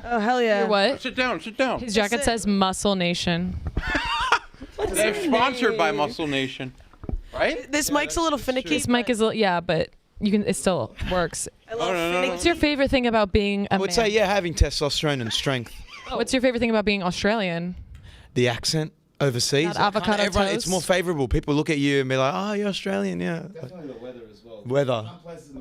Oh hell yeah. You're what? Sit down. Sit down. His jacket says Muscle Nation. They're sponsored by Muscle Nation, right? This mic's a little finicky. This mic is, yeah, but you can. It still works. No. What's your favorite thing about being a I would man? say, yeah, having testosterone and strength. What's your favorite thing about being Australian? The accent overseas. That avocado It's toast? more favourable. People look at you and be like, oh, you're Australian, yeah. Definitely the weather as well. Weather.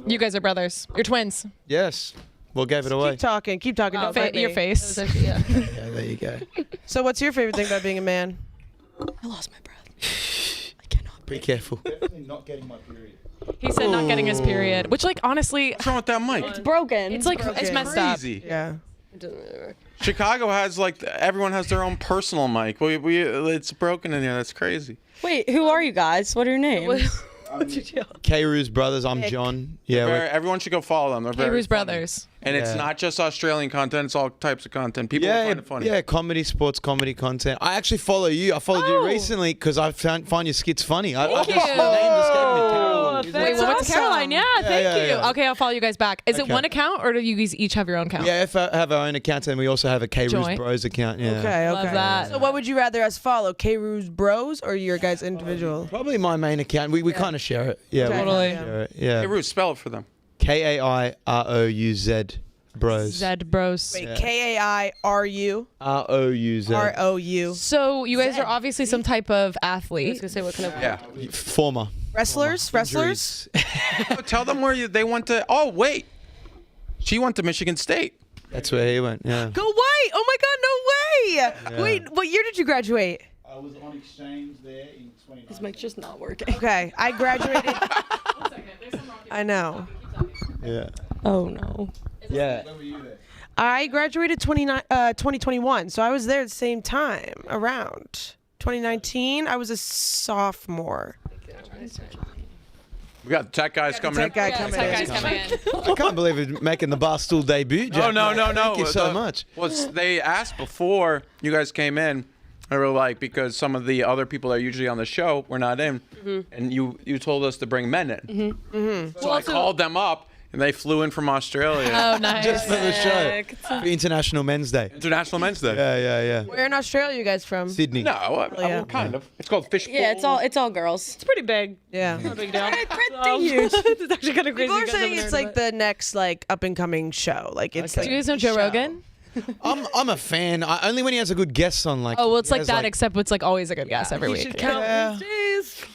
You guys are brothers. You're twins. Yes. Well, gave it away. Keep talking. Keep talking. Don't bite me. Your face. Yeah, there you go. So what's your favorite thing about being a man? I lost my breath. I cannot. Be careful. Definitely not getting my period. He said not getting his period, which, like, honestly, What's wrong with that mic? Broken. it's like it's messed up. Crazy. Yeah. It doesn't really work. Chicago has like everyone has their own personal mic. It's broken in here. That's crazy. Wait, who are you guys? What are your names? What's your deal? K-Roo's brothers, I'm John. Yeah, Everyone should go follow them. They're very K-Roo's funny. brothers. And it's Yeah. not just Australian content. It's all types of content. People find it funny. Yeah, comedy, sports, comedy content. I actually follow you. I followed you recently because I find your skits funny. I Thank just, you. the name escaped me, Caroline. Wait, we went to Caroline. Yeah, thank yeah, you. yeah. Okay, I'll follow you guys back. Is it Okay. one account or do you guys each have your own account? Yeah, if I have our own account, and we also have a K-Roo's Joint. Bros account. Yeah. Okay. Love that. So what would you rather us follow? K-Roo's Bros or your guys' individual? Probably my main account. We kind of share it. Yeah, Okay. we Totally. share it. Yeah. Hey, Ruth, spell it for them. K-A-I-R-O-U-Z. Bros. Zed Bros. Wait, K-A-I-R-U R-O-U-Z. R-O-U. So you guys are obviously some type of I was athlete. gonna say what kind of. Yeah. Former. Wrestlers? Wrestlers? Oh, tell them where they went to. Oh, wait. She went to Michigan State. That's where he went. Yeah. Go white! Oh my God, no way! Yeah. Wait, what year did you graduate? I was on exchange there in 2019. This mic's just not working. Okay, I graduated. I know. Yeah. Oh no. Yeah. When were you there? I graduated 2021, so I was there at the same time, around 2019. I was a sophomore. We got tech guys coming in. Tech guy coming in. I can't believe it's making the Barstool debut, Jack. Oh, no. Thank you so much. They asked before you guys came in. They were like, because some of the other people that are usually on the show were not in, and you told us to bring men in. So I called them up, and they flew in from Australia. Oh, nice. Just for the show. For International Men's Day. International Men's Day. Yeah. Where in Australia are you guys from? Sydney. No, yeah. kind of. It's called Fishbowl. Yeah, it's all girls. It's pretty big. Yeah. Not a big deal. Pretty huge. It's actually kind of crazy. People are you guys saying haven't it's heard like of it. the next like up and coming show. Like it's Do you guys know Joe Rogan? I'm a fan. Only when he has a good guest on. Like. Oh, well, it's he like has, that, except it's like always a good guess every He week. should count Yeah. his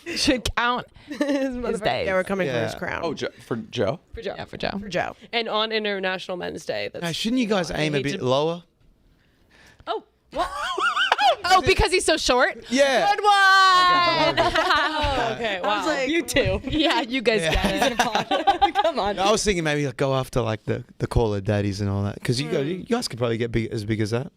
days. Should count his days. Yeah, we're coming for Yeah. his crown. Oh, for Joe? For Joe. Yeah, for Joe. For Joe. And on International Men's Day. That's Now, shouldn't you guys aim a hate bit to- lower? Oh, what? Oh, because he's so short? Yeah. Good one! Okay, wow. I was like, You too. Yeah, you guys get it. Come on. I was thinking maybe like go after like the caller daddies and all that because you guys could probably get as big as that.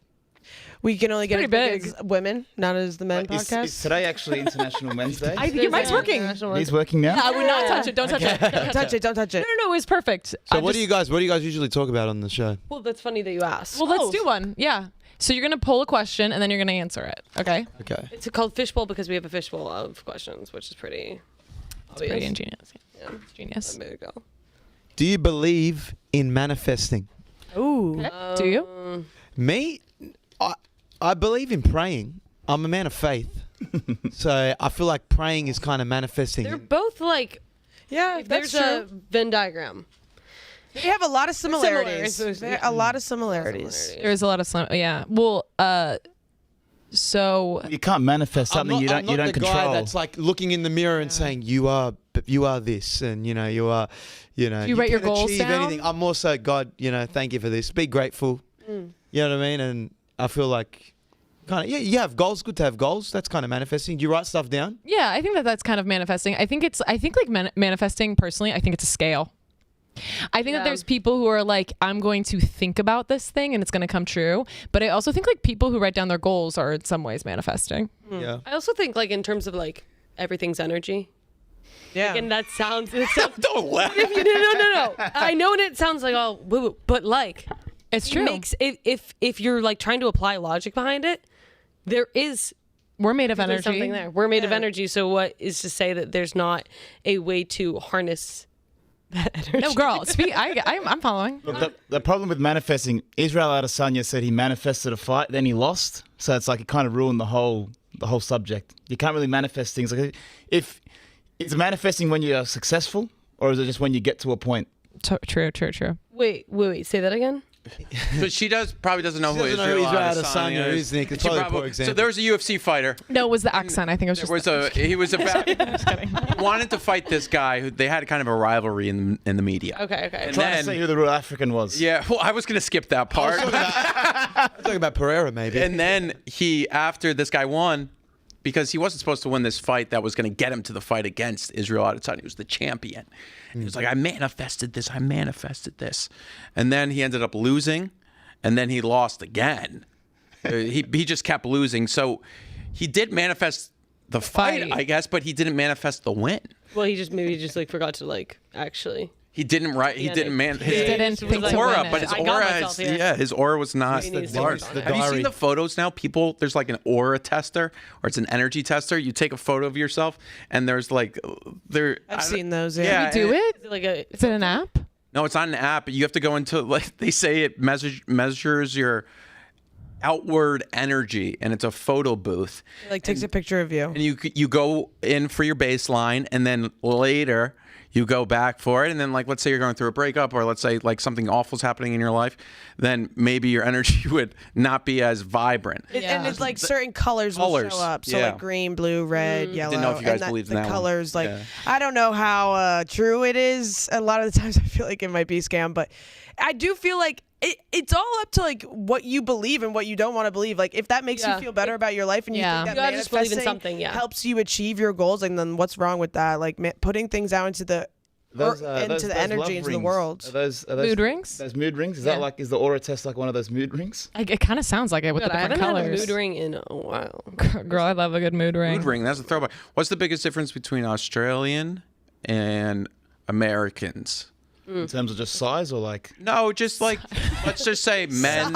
we can only get as pretty big big. as women, not as the men Is podcast. today actually International Men's Day? Your mic's working. He's working now? I would not touch it. Don't touch it. Don't touch it. Don't touch it. No, it was perfect. So what do you guys usually talk about on the show? Well, that's funny that you asked. Well, let's do one. Yeah. So you're going to pull a question and then you're going to answer it. Okay? Okay. It's called Fishbowl because we have a fishbowl of questions, which is pretty obvious. Pretty ingenious. Yeah. It's genius. There you go. Do you believe in manifesting? Ooh. Do you? Me, I believe in praying. I'm a man of faith. So I feel like praying is kind of manifesting. They're both like, Yeah, if that's there's true. a Venn diagram. They have a lot of similarities. Similar. They have a lot of similarities. There's a lot of slim. Yeah. Well, so You can't manifest something you don't I'm not the control. guy that's like looking in the mirror and saying you are this, and you are, you write your can goals achieve down? anything. I'm also God. Thank you for this. Be grateful. You know what I mean? And I feel like kind of you have goals. Good to have goals. That's kind of manifesting. Do you write stuff down? yeah, I think that's kind of manifesting. I think like manifesting personally, I think it's a scale. I think that there's people who are like, I'm going to think about this thing and it's going to come true. But I also think like people who write down their goals are in some ways manifesting. Yeah. I also think like in terms of like everything's energy. Yeah. And that sounds Don't laugh. no. I know it sounds like all woo, but like It's it true. makes if you're like trying to apply logic behind it, there is We're made of there's energy. something there. We're made of energy. So what is to say that there's not a way to harness that energy? No, girl. I'm following. Look, the problem with manifesting, Israel Adesanya said he manifested a fight, then he lost. So it's like it kind of ruined the whole subject. You can't really manifest things. Like if it's manifesting when you're successful, or is it just when you get to a point? True. Wait. Say that again. But she probably doesn't know who doesn't know Israel who Israel Adesanya Adesanya is. is, Nick. It's She probably a poor so example. there was a UFC fighter. No, it was the accent. I think it was just. He was about. He wanted to fight this guy who they had kind of a rivalry in the media. Okay. And Trying to see who the real African was. Yeah, well, I was gonna skip that part. I'm talking about Pereira, maybe. And then after this guy won, because he wasn't supposed to win this fight that was going to get him to the fight against Israel Adesanya. He was the champion. He was like, I manifested this. And then he ended up losing, and then he lost again. He just kept losing. So he did manifest the fight, I guess, but he didn't manifest the win. Well, he just like forgot to like actually. He didn't write. He didn't man. didn't think His to aura, win but it. his I got aura, myself here. his aura was not He needs to large. work on it. Have you diary. seen the photos now? There's like an aura tester, or it's an energy tester. You take a photo of yourself, and there's like, I've seen those. Yeah, Do it? Is it like a? Is it an app? No, it's not an app. You have to go into, like they say, it measures your outward energy, and it's a photo booth. It, like takes a picture of you. And you go in for your baseline, and then later you go back for it. And then, like, let's say you're going through a breakup, or let's say like something awful's happening in your life, then maybe your energy would not be as vibrant. And it's like certain colors will show up. So yeah. like green, blue, red, yellow. Didn't know if you guys and believed the in that one. colors. Like Yeah. I don't know how true it is. A lot of the times I feel like it might be a scam, but I do feel like it's all up to like what you believe and what you don't want to believe. Like if that makes you feel better about your life and you think that You gotta just believe in manifesting something, helps you achieve your goals, and then what's wrong with that? Like putting things out into the into the energy, into the world. Are those Mood rings? Those mood rings? Is that like, is the aura test like one of those mood rings? It kind of sounds like it with God, the I different haven't had a colors. mood ring in a while. Girl, I love a good mood ring. Mood ring, that's a throwback. What's the biggest difference between Australian and Americans? In terms of just size or like? No, just like, let's just say men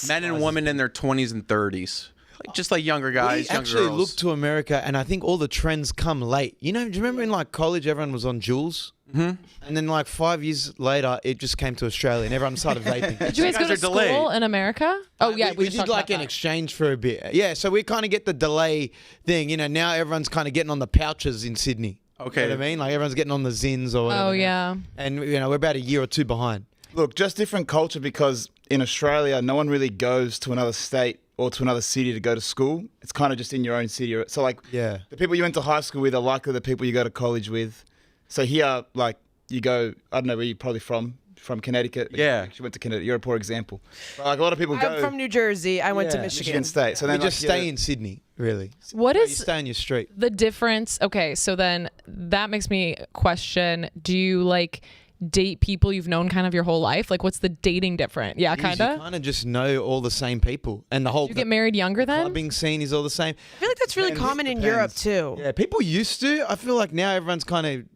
and women in their 20s and 30s. Like, just like younger guys, We younger actually girls. look to America, and I think all the trends come late. You know, do you remember in like college, everyone was on Juuls? Mm-hmm. And then like 5 years later, it just came to Australia, and everyone started vaping. Did you guys go to are school delayed. in America? Oh, yeah. we just did talked like about an that. exchange for a bit. Yeah, so we kind of get the delay thing. You know, now everyone's kind of getting on the pouches in Sydney. Okay. You know what I mean? Like everyone's getting on the Zins or whatever. Oh, now. yeah. And, you know, we're about a year or two behind. Look, just different culture, because in Australia, no one really goes to another state or to another city to go to school. It's kind of just in your own city. So like Yeah. the people you went to high school with are likely the people you go to college with. So here, like you go, I don't know where you're probably from Connecticut. Yeah. You went to Connecticut. You're a poor example. But like a lot of people go. I'm from New Jersey. I went to Yeah. Michigan. State. So We then just stay in Sydney, really. What You is stay on your street. the difference? Okay, so then that makes me question, do you like date people you've known kind of your whole life? Like, what's the dating different? Yeah, kind You of. kind of just know all the same people, and the whole You get married younger then? clubbing scene is all the same. I feel like that's really common in Europe too. Yeah, people used to. I feel like now everyone's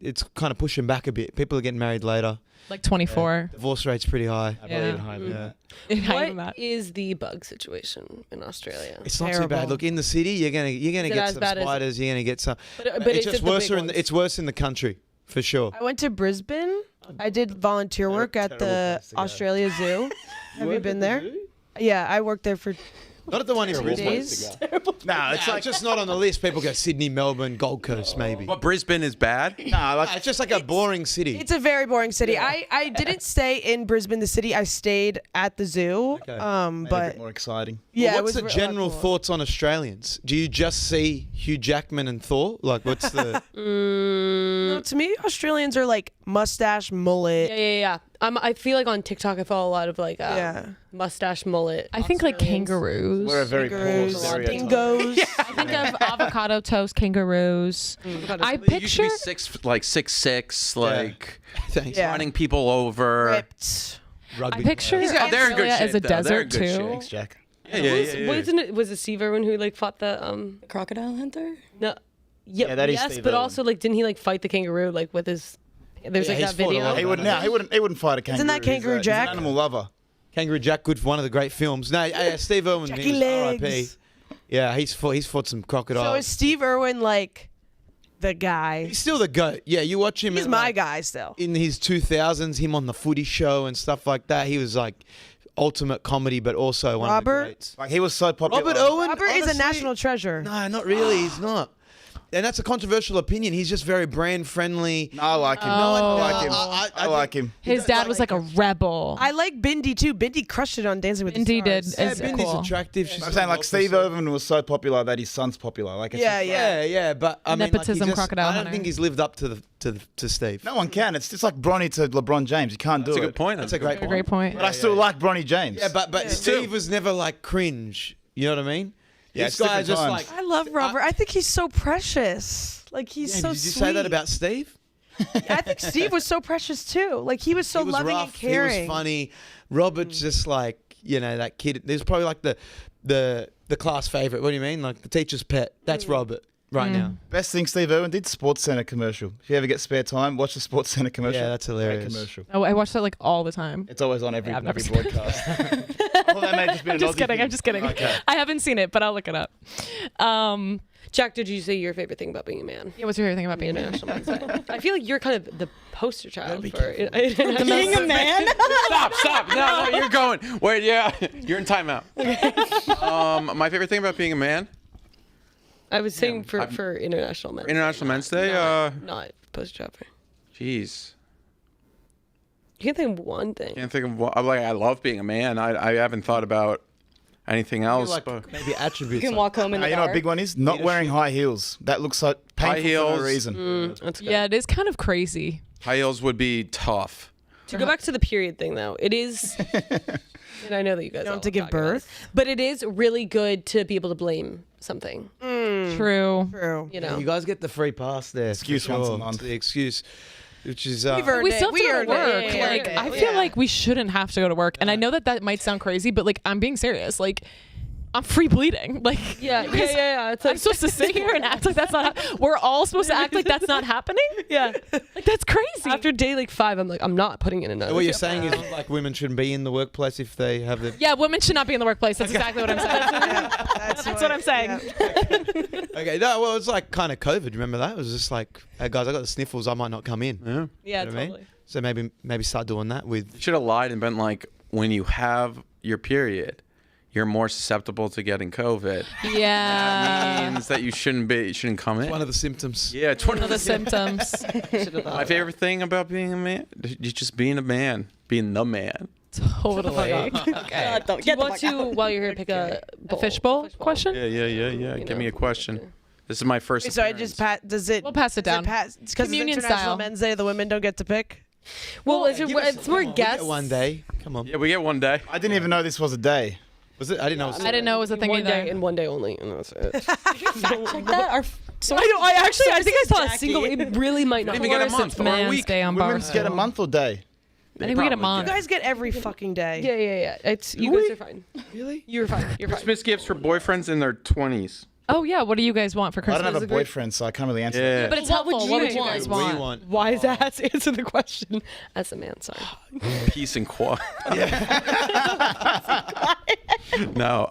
it's kind of pushing back a bit. People are getting married later. Like 24. Divorce rate's pretty high. Yeah. Even higher than that. What is the bug situation in Australia? It's not too Terrible. bad. Look, in the city, you're gonna it get as some bad as- spiders. You're gonna get some. But it's it's just the big worse in ones. it's worse in the country for sure. I went to Brisbane. I did volunteer work at terrible the place to go. Australia Zoo. Have you been there? Yeah, I worked there for Not at the one in Brisbane. days. No, it's like just not on the list. People go Sydney, Melbourne, Gold Coast, maybe. But Brisbane is bad? no, like It's just like a boring city. It's a very boring city. I didn't stay in Brisbane, the city. I stayed at the zoo. Okay. made a But bit more exciting. yeah, it what's was the general cool. thoughts on Australians? Do you just see Hugh Jackman and Thor? Like, what's the? No, to me, Australians are like mustache, mullet. Yeah. I feel like on TikTok I follow a lot of like Yeah. mustache mullet. I think like Australians. kangaroos. We're a very poor Kangaroos, stereotype. dingoes. I think of avocado toast, kangaroos. I You should picture be 6'6", like Thanks. Yeah. running people over. Ripped. I Rugby. picture Oh, they're in good Australia as a shape, though. They're desert in good shape. too. Thanks, Jack. Yeah. Wasn't it was it Steve Irwin who like fought the Crocodile hunter? no Yeah, that is yes, Steve but Irwin. also like didn't he like fight the kangaroo like with his there's Yeah, like he's that fought a video. lot. He wouldn't fight a kangaroo. Isn't that Kangaroo he's Jack? an animal lover. Kangaroo Jack, good for one of the great films. No, Steve Irwin, Jackie he's R.I.P. Legs. Yeah, he's fought some crocodiles. So is Steve Irwin like the guy? He's still the GOAT. Yeah, you watch him. He's my guy still. In his 2000s, him on the Footy Show and stuff like that. He was like ultimate comedy, but also one of the greats. Like he was so popular. Robert Irwin. Robert is a honestly, national treasure. No, not really. He's not. And that's a controversial opinion. He's just very brand friendly. No, I like him. Oh. I like him. I like him. His dad was like a rebel. I like Bindi too. Bindi crushed it on Dancing with Bindi the Stars. did. Yeah, Is Bindi's cool. attractive. She's I'm saying like got Steve lots of- Irwin was so popular that his son's popular. Like it's Yeah, just- yeah. But I mean, like, he Nepotism just, crocodile I don't hunter. think he's lived up to Steve. No one can. It's just like Bronny to LeBron James. You can't do That's a it. good point. That's a great point. Great point. But I still like Bronny James. Yeah, but Steve was never like cringe. You know what I mean? Yeah, this it's guy is just different like. I love Robert. I think he's so precious. Like he's Yeah, so did sweet. you say that about Steve? I think Steve was so precious too. Like he was so He was loving rough. and caring. He was funny. Robert's just like that kid. There's probably like the class favorite. What do you mean? Like the teacher's pet. That's Robert right now. Best thing Steve Irwin did, Sports Center commercial. If you ever get spare time, watch the Sports Center commercial. Yeah, that's Great hilarious. commercial. Oh, I watch that like all the time. It's always on every Yeah, I've never seen broadcast. Well, that may have just been I'm an just Aussie kidding. thing. I'm just kidding. Okay. I haven't seen it, but I'll look it up. Jack, did you say your favorite thing about being a man? Yeah, what's your favorite thing about being a man? International Men's Day. I feel like you're kind of the poster child for Being a man. Stop. No, you're going. Wait, yeah. You're in timeout. My favorite thing about being a man? I was saying for International Men's International Men's Day? not poster child for. Jeez. You can't think of one thing. Can't think of what. I love being a man. I haven't thought about anything else. Like but maybe attributes. You can walk home in the You know what a dark. big one is? Not wearing high heels. That looks like painful High for heels. no reason. That's good. Yeah, it is kind of crazy. high heels would be tough. To go back to the period thing, though, it is. And I know that you guys don't all have to give talk about birth. it, but it is really good to be able to blame something. True. True. You know, You guys get the free pass there. Excuse for once a sure. month. The excuse, which is We've earned We it. still have to We go to earned work. it. Yeah, Like, yeah, I feel yeah. like we shouldn't have to go to work. And I know that might sound crazy, but like, I'm being serious. Like, I'm free bleeding. Like, yeah. It's I'm like, supposed to sit here and act like that's not. We're all supposed to act like that's not happening. yeah. Like, that's crazy. After day like 5, I'm like, I'm not putting in another. What you're saying is like women shouldn't be in the workplace if they have the. Yeah, women should not be in the workplace. That's exactly what I'm saying. That's what I'm saying. Okay, no, well, it's like kind of COVID. Remember that? It was just like, hey guys, I got the sniffles. I might not come in. Yeah. Yeah, You know what I totally. mean? So maybe start doing that with. You should have lied and been like, when you have your period, you're more susceptible to getting COVID. Yeah. Means that you shouldn't come in. One of the symptoms. Yeah, it's one One of of the symptoms. my favorite thing about being a man. Just being a man, being the man. Totally. Okay. God, don't Do you get the want fuck to, out. while you're here, pick a bowl? Fishbowl question? Yeah. You Give know. me a question. This is my first. So I appearance. just does it? We'll pass it down. Because it's Communion International style. Men's Day, the women don't get to pick. Well, it's more We get guests. one day. Come on. Yeah, we get one day. I didn't even know this was a day. Was it? I didn't know. It was I didn't know it was a thing One either. day and one day only, and that's it. Check that. I I think I saw a single. It really might not. Didn't even get a Of course month it's or a Man's week. Day on Women's get a Barstool. month or day. I think we get a Probably month. You guys get every fucking day. Yeah. It's you guys are fine. Really? You're fine. You're fine. Christmas gifts for boyfriends in their 20s. Oh yeah, what do you guys want for I Christmas? don't have a boyfriend, so I can't really answer. Yeah. But it's What would helpful. you What would you want? guys What do want? you want? Wise ass answer the question. As a man, sorry. Peace and quiet. No,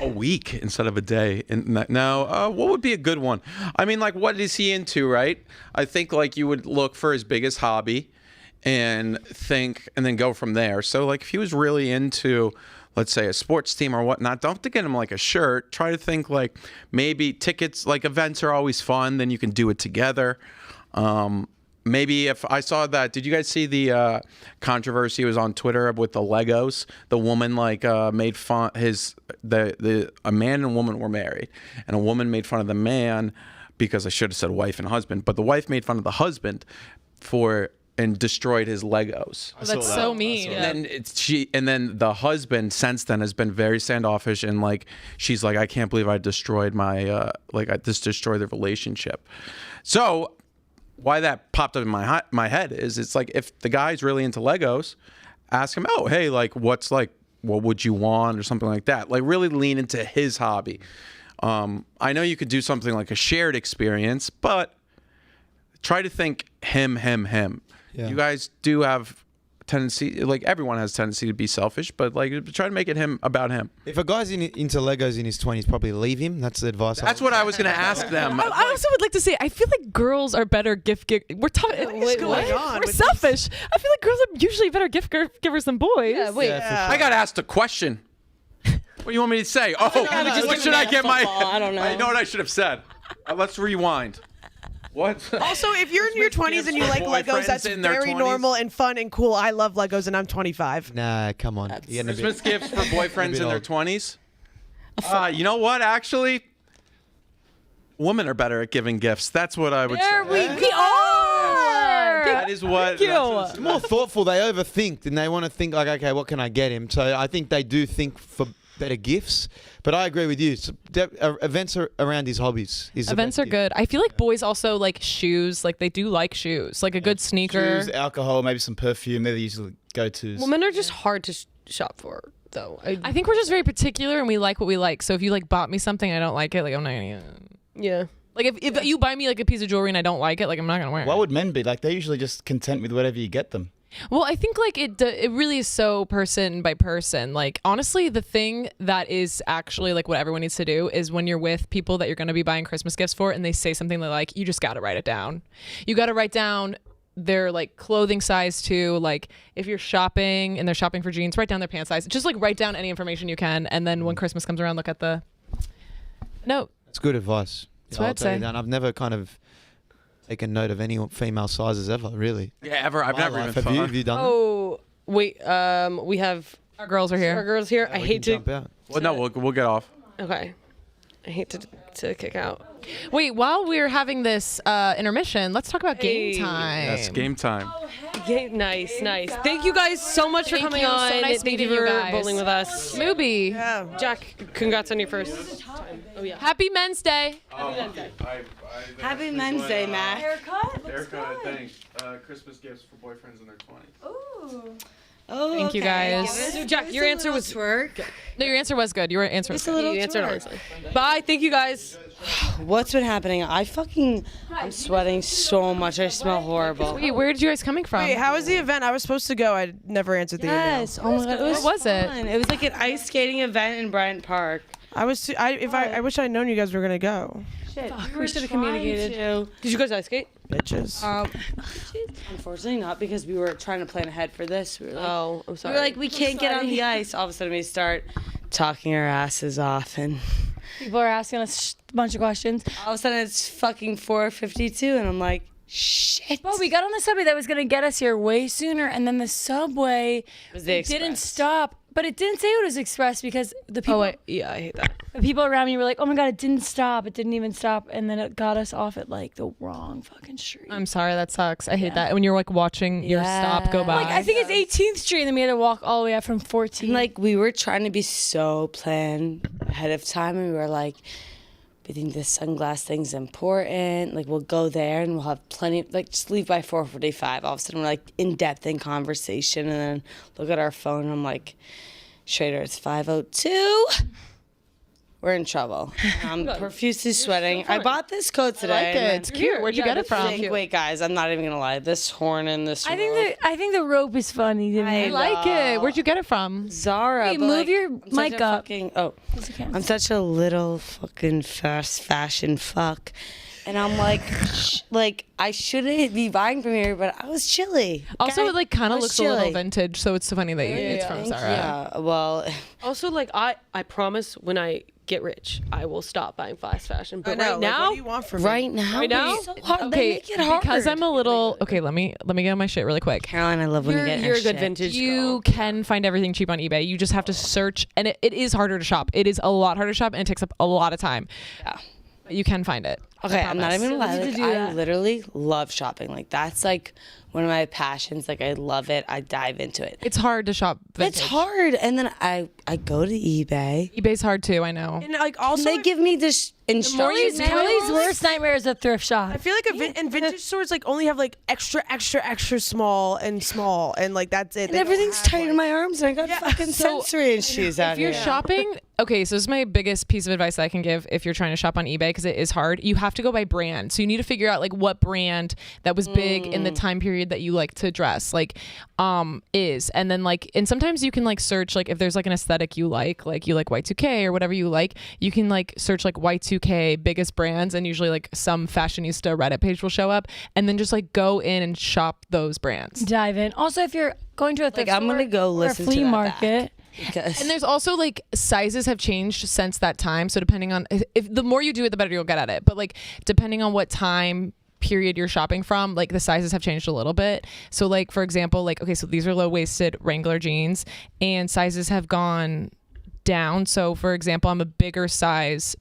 a week instead of a day. And now, what would be a good one? I mean, like, what is he into, right? I think like you would look for his biggest hobby and then go from there. So like if he was really into, let's say, a sports team or whatnot, don't have to get him like a shirt. Try to think like maybe tickets, like events are always fun. Then you can do it together. Maybe if I saw that, did you guys see the controversy was on Twitter with the Legos? The woman like made fun a man and woman were married, and a woman made fun of the man because I should have said wife and husband, but the wife made fun of the husband and destroyed his Legos. That's so mean. And then then the husband since then has been very standoffish and like she's like, I can't believe I destroyed my I just destroyed the relationship. So why that popped up in my head is it's like if the guy's really into Legos, ask him, oh hey, like what would you want or something like that. Like really lean into his hobby. I know you could do something like a shared experience, but try to think him. Yeah. You guys do have tendency, like everyone has tendency to be selfish, but like try to make it about him. If a guy's into Legos in his 20s, probably leave him. That's the advice. That's what I was going to ask them. I also would like to say, I feel like girls are better gift givers. We're talking. What is going on We're with selfish. I feel like girls are usually better gift givers than boys. Yeah, wait. I got asked a question. What do you want me to say? Oh, what should I get my? I don't know. I know what I should have said. Let's rewind. What? Also, if you're in your 20s and you like Legos, that's in their very 20s? normal and fun and cool. I love Legos and I'm 25. Nah, come on. You're getting a Christmas bit- gifts for boyfriends in their old. 20s? You know what? Actually, women are better at giving gifts. That's what I would say. We are. That is what. They're more thoughtful. They overthink and they want to think like, okay, what can I get him? So I think they do think for better gifts. But I agree with you. So, events around his hobbies. Events are good. I feel like boys also like shoes. Like they do like shoes. Like a good sneaker. Shoes, alcohol, maybe some perfume. They're the usual go-tos. Well, men are just hard to shop for, though. I think we're just very particular and we like what we like. So if you like bought me something and I don't like it, like I'm not gonna. Yeah. Like if you buy me like a piece of jewelry and I don't like it, like I'm not gonna wear it. Why would men be? Like, they're usually just content with whatever you get them. Well, I think like it really is so person by person. Like honestly, the thing that is actually like what everyone needs to do is when you're with people that you're going to be buying Christmas gifts for and they say something they like, you just got to write it down. You got to write down their like clothing size too. Like if you're shopping and they're shopping for jeans, write down their pant size. Just like write down any information you can, and then when Christmas comes around, look at the note. That's good advice. That's what I'd say. I've never kind of taken note of any female sizes ever, really. Yeah, ever. I've never even Have thought. you done that? Oh, wait. We have Our girls are here. our girls here. I We hate can to. jump out. Well, no, we'll get off. Okay. I hate to kick out. Wait, while we're having this intermission, let's talk about game Hey. time. That's game time. Yeah, nice. Thank you guys so much for Thank coming you. So on. nice Thank you meeting you for guys. bowling with us. Moobie. Yeah. Jack, congrats on your first time. Oh yeah. Happy Men's Day. Happy Men's Day, Matt. Haircut, thanks. Christmas gifts for boyfriends in their 20s. Oh, Thank you guys. So Jack, your answer was twerk. No, your answer was good. Your answer was good. you answered honestly. Bye. Thank you guys. What's been happening? I'm sweating so much. I smell horrible. Wait, where did you guys coming from? Wait, how was the event? I was supposed to go. I never answered the email. Yes. Oh my God. It was What was it? fun. It was like an ice skating event in Bryant Park. I wish I'd known you guys were gonna go. We should have communicated. Did you guys ice skate? Bitches. Unfortunately, not because we were trying to plan ahead for this. We were like, Oh, I'm sorry. we were like, we can't get on the ice. All of a sudden, we start talking our asses off, and People are asking us a bunch of questions. all of a sudden, it's fucking 4:52, and I'm like, shit. Well, we got on the subway that was going to get us here way sooner, and then the subway was the didn't Express. stop. But it didn't say it was express because the people, yeah, I hate that. the people around me were like, "Oh my God, it didn't stop! It didn't even stop!" And then it got us off at like the wrong fucking street. I'm sorry, that sucks. I hate that when you're like watching your stop go by. Like I think it's 18th Street, and then we had to walk all the way up from 14th. And like we were trying to be so planned ahead of time, and we were like, we think this sunglass thing's important. Like we'll go there and we'll have plenty of, like just leave by 4:45. All of a sudden we're like in depth in conversation, and then look at our phone and I'm like, Schrader, it's 5:02. We're in trouble. I'm profusely sweating. I bought this coat today. I like and it. It's cute. Where'd you get it from? Wait, guys, I'm not even gonna lie. This horn and this. I think the rope is funny. To me. I like it. Where'd you get it from? Zara. Hey, but, move like, your I'm such mic a up. fucking- I'm such a little fucking fast fashion fuck. And I'm like, like I shouldn't be buying from here, but I was chilly. Also, Okay? it like kind I of was looks a little chilly. vintage, so it's so funny that it's from Zara. Yeah, well, Also, like I promise when I get rich, I will stop buying fast fashion. But I know, right like, now, what do you want from me? right now, Right now? it's so hard. They Okay, make it hard. because I'm a little okay. Let me get on my shit really quick. Caroline, I love when you get you're her a good shit. vintage You girl. can find everything cheap on eBay. You just have to search, and it is harder to shop. It is a lot harder to shop, and it takes up a lot of time. Yeah. But you can find it. Okay, I'm not even gonna lie. need to Like, do I that. literally love shopping. Like that's like one of my passions. Like I love it. I dive into it. It's hard to shop vintage. It's hard, and then I go to eBay. eBay's hard too. I know. And like also, They give me this instructions. Kelly's worst nightmare is a thrift shop. I feel like and vintage stores like only have like extra small, and like that's it. And everything's tight in my arms, and I got fucking So, sensory issues out If you're here. shopping, okay, so this is my biggest piece of advice that I can give if you're trying to shop on eBay because it is hard. You have have to go by brand. So you need to figure out like what brand that was big in the time period that you like to dress is. And then like, and sometimes you can like search like if there's like an aesthetic you like you like Y2K or whatever you like, you can like search like Y2K biggest brands, and usually like some fashionista Reddit page will show up, and then just like go in and shop those brands. Dive in. Also, if you're going to a thrift I'm store gonna go or a listen flea to that market. Because And there's also like sizes have changed since that time. So depending on if the more you do it, the better you'll get at it. But like depending on what time period you're shopping from, like the sizes have changed a little bit. So like for example, like okay, so these are low-waisted Wrangler jeans, and sizes have gone down. So for example, I'm a bigger size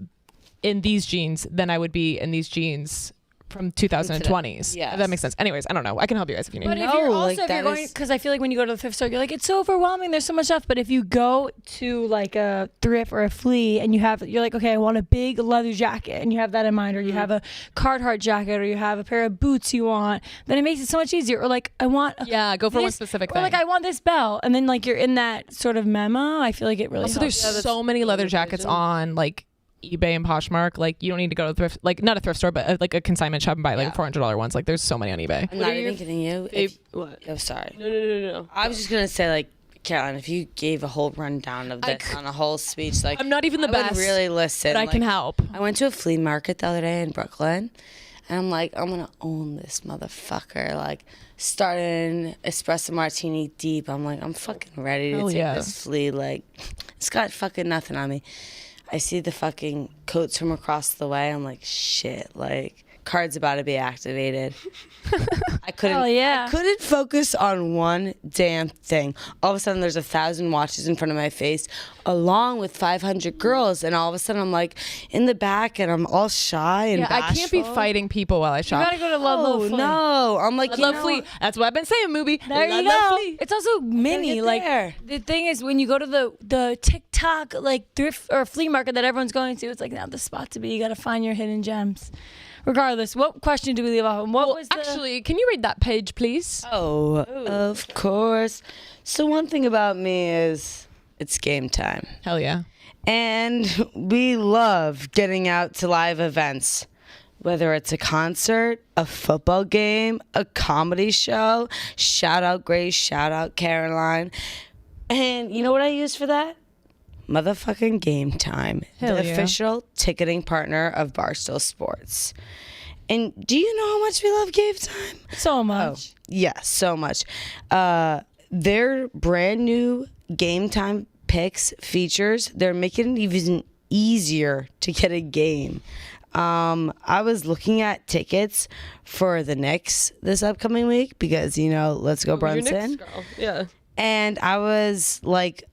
in these jeans than I would be in these jeans from 2020s. Yes. If that makes sense. Anyways, I don't know. I can help you guys if you need. But if No, you're like, also if you're that going, is- because I feel like when you go to the thrift store, you're like, it's so overwhelming. There's so much stuff. But if you go to like a thrift or a flea and you're like, okay, I want a big leather jacket, and you have that in mind, or you have a Carhartt jacket, or you have a pair of boots you want, then it makes it so much easier. Or like, I want Yeah, go for one this- specific or thing. like I want this belt, and then like you're in that sort of memo. I feel like it really Also, helps. there's so many leather jackets on like eBay and Poshmark. Like you don't need to go to the thrift, like not a thrift store, but like a consignment shop and buy like $400 ones. Like there's so many on eBay. I'm not even kidding you. What? Oh, sorry. No. I was just gonna say, like, Caroline, if you gave a whole rundown of this on a whole speech, like, I'm not even the I best, would really listen. but I can Like, help. I went to a flea market the other day in Brooklyn, and I'm like, I'm gonna own this motherfucker. Like, starting espresso martini deep. I'm like, I'm fucking ready to Hell take yeah. this flea. Like, it's got fucking nothing on me. I see the fucking coats from across the way. I'm like, shit. Like, card's about to be activated. I Hell yeah. couldn't focus on one damn thing. All of a sudden, there's 1,000 watches in front of my face, along with 500 girls, and all of a sudden, I'm like in the back, and I'm all shy and Yeah, I can't be bashful. fighting people while I You shop. gotta go to Ludlow Oh Flea. no! I'm like, you Love know Flea. what? That's what I've been saying, Moobie. There you Love go. Flea. It's also mini. get Like there. the thing is, when you go to the TikTok like thrift or flea market that everyone's going to, it's like now the spot to be. You gotta find your hidden gems. Regardless, what question do we leave off? And what Well, was the actually, can you read that page, please? Oh, of course. So one thing about me is it's game time. Hell yeah. And we love getting out to live events, whether it's a concert, a football game, a comedy show. Shout out Grace, shout out Caroline. And you know what I use for that? Motherfucking Game Time, Hell the yeah. official ticketing partner of Barstool Sports. And do you know how much we love Game Time? so much? Yeah, so much. Their brand new Game Time picks features, they're making it even easier to get a game. I was looking at tickets for the Knicks this upcoming week because, you know, let's go Brunson. Yeah. And I was like,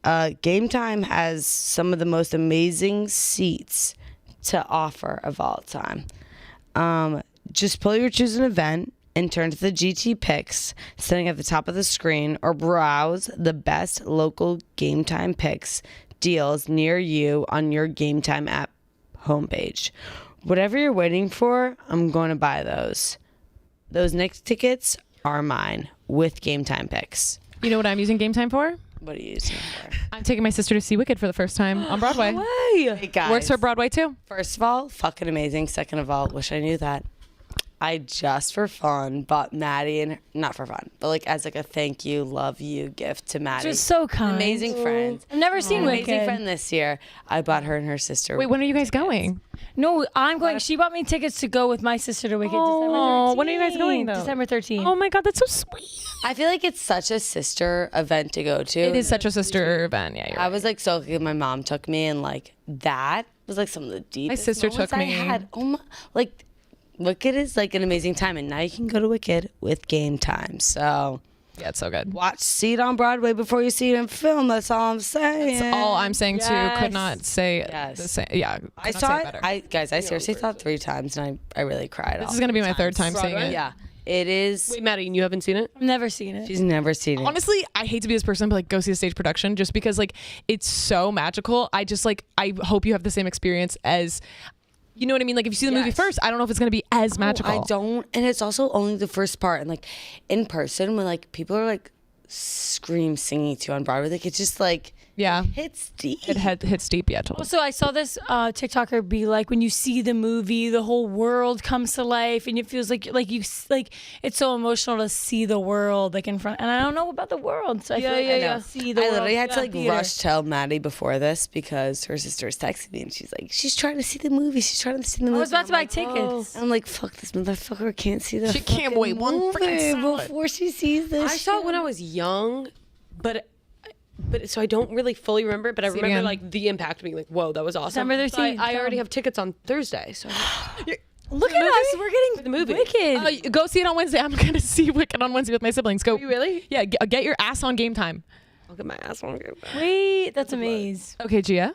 Game Time has some of the most amazing seats to offer of all time. Just pull your choosing event and turn to the GT picks sitting at the top of the screen, or browse the best local Game Time picks deals near you on your Game Time app homepage. Whatever you're waiting for, I'm going to buy those. Those Knicks tickets are mine with Game Time picks. You know what I'm using Game Time for? What are you using it for? I'm taking my sister to see Wicked for the first time on Broadway. Hey guys. Works for Broadway too. First of all, fucking amazing. Second of all, wish I knew that. I just for fun bought Maddie, and not for fun, but like as like a thank you, love you gift to Maddie. Just so kind. Amazing friend. I've never seen Amazing Wicked. friend this year. I bought her and her sister. Wait, when are you guys going? No, I'm going. She bought me tickets to go with my sister to Wicked. Oh, December 13th. when are you guys going, though? December 13th. Oh my God, that's so sweet. I feel like it's such a sister event to go to. It is such a sister event. Yeah, you're I right. was like so lucky my mom took me, and like that was like some of the deepest sister moments took I me. had. Oh my, like Wicked is like an amazing time, and now you can go to Wicked with Game Time. So Yeah, it's so good. see it on Broadway before you see it in film. That's all I'm saying. That's all I'm saying too. Could Yes. not say Yes. the same. Yeah, could I not saw say it. better. I seriously saw it 3 times, and I really cried. This is gonna be my third time seeing it. Yeah, it is. Wait, Maddie, you haven't seen it? I've never seen it. She's never seen it. Honestly, I hate to be this person, but like go see a stage production just because like it's so magical. I just like I hope you have the same experience as, you know what I mean? Like if you see the movie Yes. first, I don't know if it's gonna be as magical. I don't, and it's also only the first part. And like in person, when like people are like scream singing to you on Broadway, like it's just like Yeah. Hits deep. It hits deep. Yeah, totally. Also, I saw this TikToker be like, when you see the movie, the whole world comes to life, and it feels like it's so emotional to see the world like in front. And I don't know about the world, so I feel like I don't see the I world. literally had to like theater. rush tell Maddie before this because her sister was texting me and she's like, she's trying to see the movie. She's trying to see the movie. I was about to buy tickets. And I'm like, fuck, this motherfucker can't see the She can't wait one freaking movie before she sees this. I saw it when I was young, but so I don't really fully remember. But I See it remember again. like the impact of being like, whoa, that was awesome. December So 13th, I already come. have tickets on Thursday. So Look at us. We're getting the movie. Wicked. Go see it on Wednesday. I'm going to see Wicked on Wednesday with my siblings. Go. you really? Yeah, get your ass on game time. I'll get my ass on. Wait, that's amazing. Okay, Gia.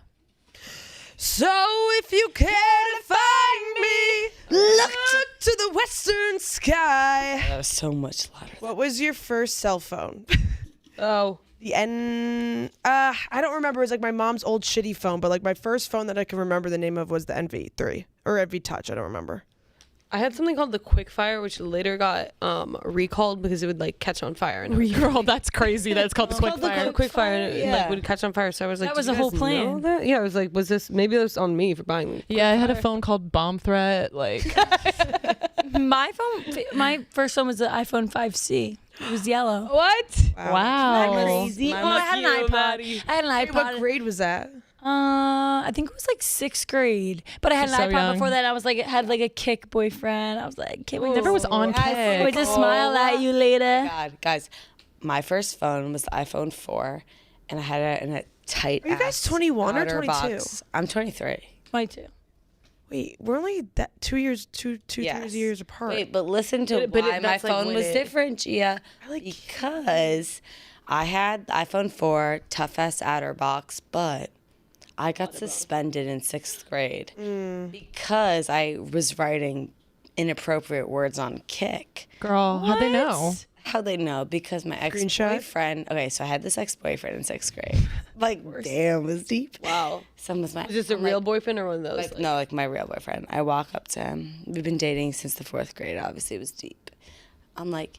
So if you care to find me, look to the western sky. That was so much louder. What was your first cell phone? Oh. The I don't remember. It was like my mom's old shitty phone, but like my first phone that I can remember the name of was the NV3 or NV Touch. I don't remember. I had something called the Quickfire, which later got recalled because it would like catch on fire. And Girl, that's crazy. That's called the quick fire. Quickfire, and it like Yeah. would catch on fire. So I was like, That was "Did the you whole guys plan." know that?" Yeah, I was like, was this maybe that was on me for buying? Yeah, I had a phone called Bomb Threat. Like, My first one was the iPhone 5C. It was yellow. What? wow. Crazy. Oh, I had an iPod. I had an Hey, what iPod. grade was that? I think it was like 6th grade. But I had an So iPod young. before that. I was like, had like a Kick boyfriend. I was like, can't wait. Never was on Kick. Wait to smile at you later. God, guys, my first phone was the iPhone 4, and I had it in a tight. Are you guys 21 or 22? I'm 23. Mine too. Wait, we're only that 2 years, two Yes. years apart. Wait, but listen to But why my that's, like, phone when was it- different, Gia. Because I had the iPhone 4, tough ass OtterBox, but I got suspended in 6th grade because I was writing inappropriate words on Kick. Girl, how'd they know? How they know? Because my Screenshot? ex-boyfriend. Okay, so I had this ex-boyfriend in 6th grade. Like, damn, it was deep. Wow. Some was my. Is this a I'm real like- boyfriend or one of those? Like, no, like my real boyfriend. I walk up to him. We've been dating since the 4th grade. Obviously, it was deep. I'm like,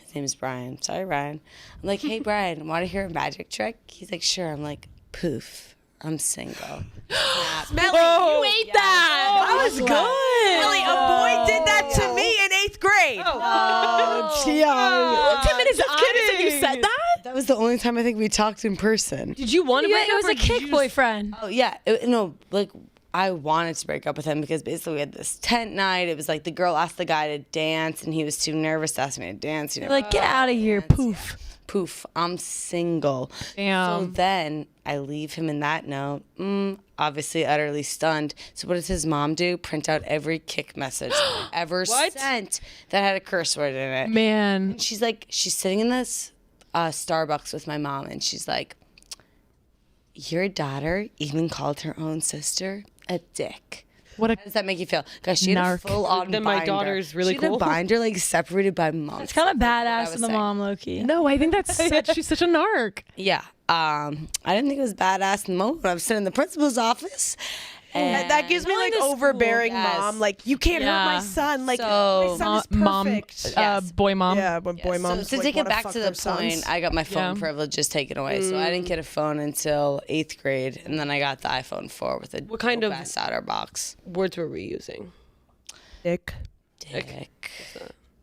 his name is Brian. Sorry, Brian. I'm like, hey, Brian, want to hear a magic trick? He's like, sure. I'm like, poof, I'm single. Smelly, you ate that. That was good. Smelly, a boy did that to me in 8th grade. Oh, Gia. Looked him in his eyes and you said that? That was the only time I think we talked in person. Did you want to Yeah, break it up was or a did you Kick just- boyfriend. Oh yeah, no, like I wanted to break up with him because basically we had this tent night. It was like the girl asked the guy to dance, and he was too nervous to ask me to dance. You know, Like, get out of here, poof. poof, I'm single. Damn. So then I leave him in that note. Obviously, utterly stunned. So what does his mom do? Print out every Kick message ever sent that had a curse word in it. Man. She's like, she's sitting in this Starbucks with my mom, and she's like, your daughter even called her own sister a dick. What a How does that make you feel? Guys, she had Narc. a full on Then binder. my daughter's really she had cool. a binder like separated by months. It's kind of badass was of the saying. mom, Loki. No, I think that's she's such a narc. Yeah. I didn't think it was badass in the moment. I was sitting in the principal's office. And That gives me like Going to school, overbearing yes. mom. Like, you can't hurt my Yeah. son. Like, So- my son is Mom, perfect. boy mom. Yeah, when boy moms So to like, take it wanna back fuck to their the sons. point, I got my phone Yeah. privileges taken away. So I didn't get a phone until 8th grade. And then I got the iPhone 4 with a What kind of- fast OtterBox. words were we using? Dick. Dick,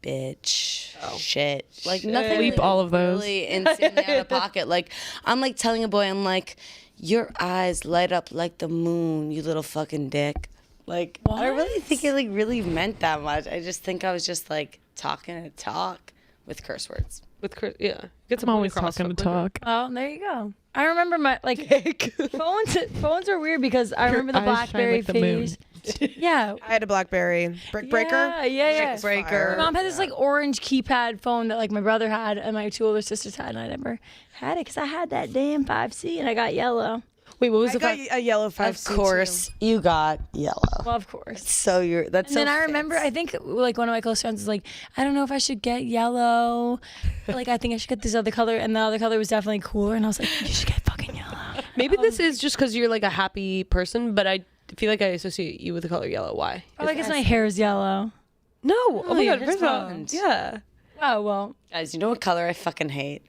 bitch, shit. Like nothing. Bleep all of those. Really insanely out of pocket. Like I'm like telling a boy, I'm like, your eyes light up like the moon, you little fucking dick. Like I don't really think it like really meant that much. I just think I was just like talking a talk with curse words. With Chris, yeah. Get I'm always talking to talk. Oh, there you go. I remember my phones were weird because I remember the eyes shine BlackBerry like the moon. phase. Yeah. I had a BlackBerry. Brick breaker? Yeah. Breaker. My mom had this like orange keypad phone that like my brother had and my 2 older sisters had, and I never had it because I had that damn 5C and I got yellow. Wait, what was I the got a yellow Of 5C course, you got yellow. Well, of course. So that's And then I remember, I think like one of my close friends was like, I don't know if I should get yellow. Like I think I should get this other color, and the other color was definitely cooler. And I was like, you should get fucking yellow. Maybe this is just because you're like a happy person, but I feel like I associate you with the color yellow. Why? Probably because my hair is yellow. No. Oh my your god. hair's First of all, blonde. yeah. Oh well. guys, you know what color I fucking hate?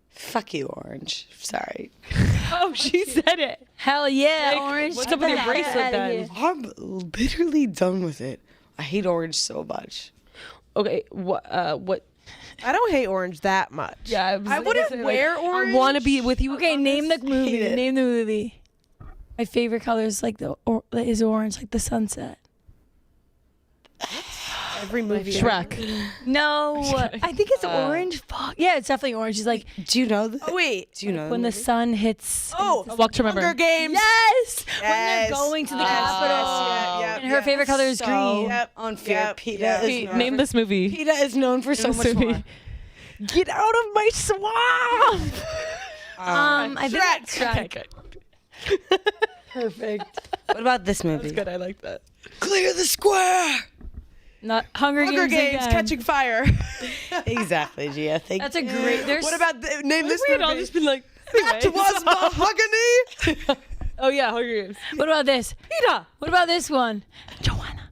Fuck you, orange. Sorry. Oh, she said it. Hell yeah, orange. What's up with your Get that bracelet outta then? here. I'm literally done with it. I hate orange so much. Okay, what? I don't hate orange that much. Yeah, I wouldn't wear orange. I want to be with you. Okay, name the movie. Name the movie. My favorite color is like is orange, like the sunset. Every movie. Shrek. No, I think it's orange. Fuck. Yeah, it's definitely orange. It's like Do you know this? Oh wait. Do you know when the sun hits. Oh, Walk to Remember. Hunger Games. Yes! When Yes. they're going to the Yes, capital. yes, yeah, And her favorite color is green. Yep. Unfair. Yep. PETA Yep. is Wait, known name this movie. PETA is known for so much more. Get out of my swamp. I think Shrek. it's Shrek. Okay. Perfect. What about this movie? Good, I like that. Clear the square. Not Hunger Hunger Games, again. Catching Fire. Exactly, Gia. Thank That's a great. There's What about name this We'd all movie? just been like, That was mahogany. oh yeah, Hunger Games. What about this? Peter. What about this one? Joanna.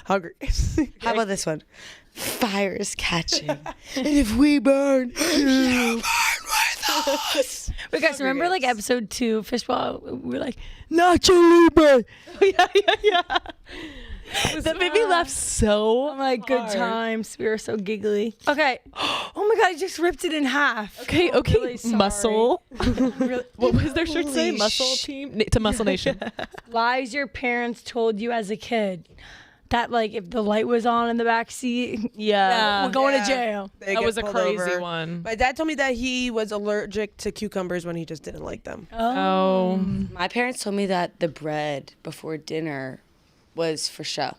Hunger Games. How about this one? Fire is catching. And if we burn, you burn with us. Wait, guys, remember like episode 2, Fishbowl? We were like, Nacho Libre. That made me laugh so. Oh my good times. We were so giggly. Okay. Oh my god, I just ripped it in half. Okay, I'm okay. really sorry. Muscle. Really- What was their shirt say? Muscle team to Muscle Nation. Lies your parents told you as a kid. That like if the light was on in the back seat, Yeah. we're going Yeah. to jail. They That get was a pulled crazy over. one. My dad told me that he was allergic to cucumbers when he just didn't like them. Oh. My parents told me that the bread before dinner was for show.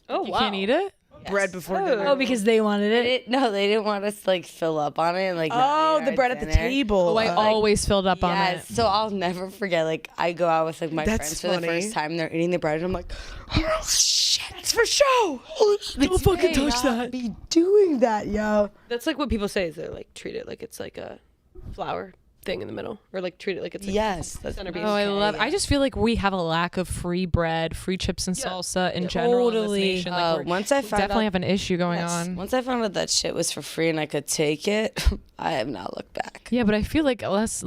Oh You wow. can't eat it? Bread before dinner. Oh, because they wanted it. No, they didn't want us to like fill up on it. Like Oh, not the eat bread our at the dinner. table. Oh, I always filled up on Yes, it. so I'll never forget. Like I go out with like my That's friends for funny. the first time. They're eating the bread, and I'm like, oh shit, It's for show. don't fucking touch that. Be doing that, yo. That's like what people say is they like treat it like it's like a flour thing in the middle, or like treat it like it's like Yes, that's centerpiece. Oh, I love. yeah. I just feel like we have a lack of free bread, free chips and salsa in general in this Totally. nation. Like we're Once I found definitely out, have an issue going on. Once I found out that shit was for free and I could take it, I have not looked back. Yeah, but I feel like less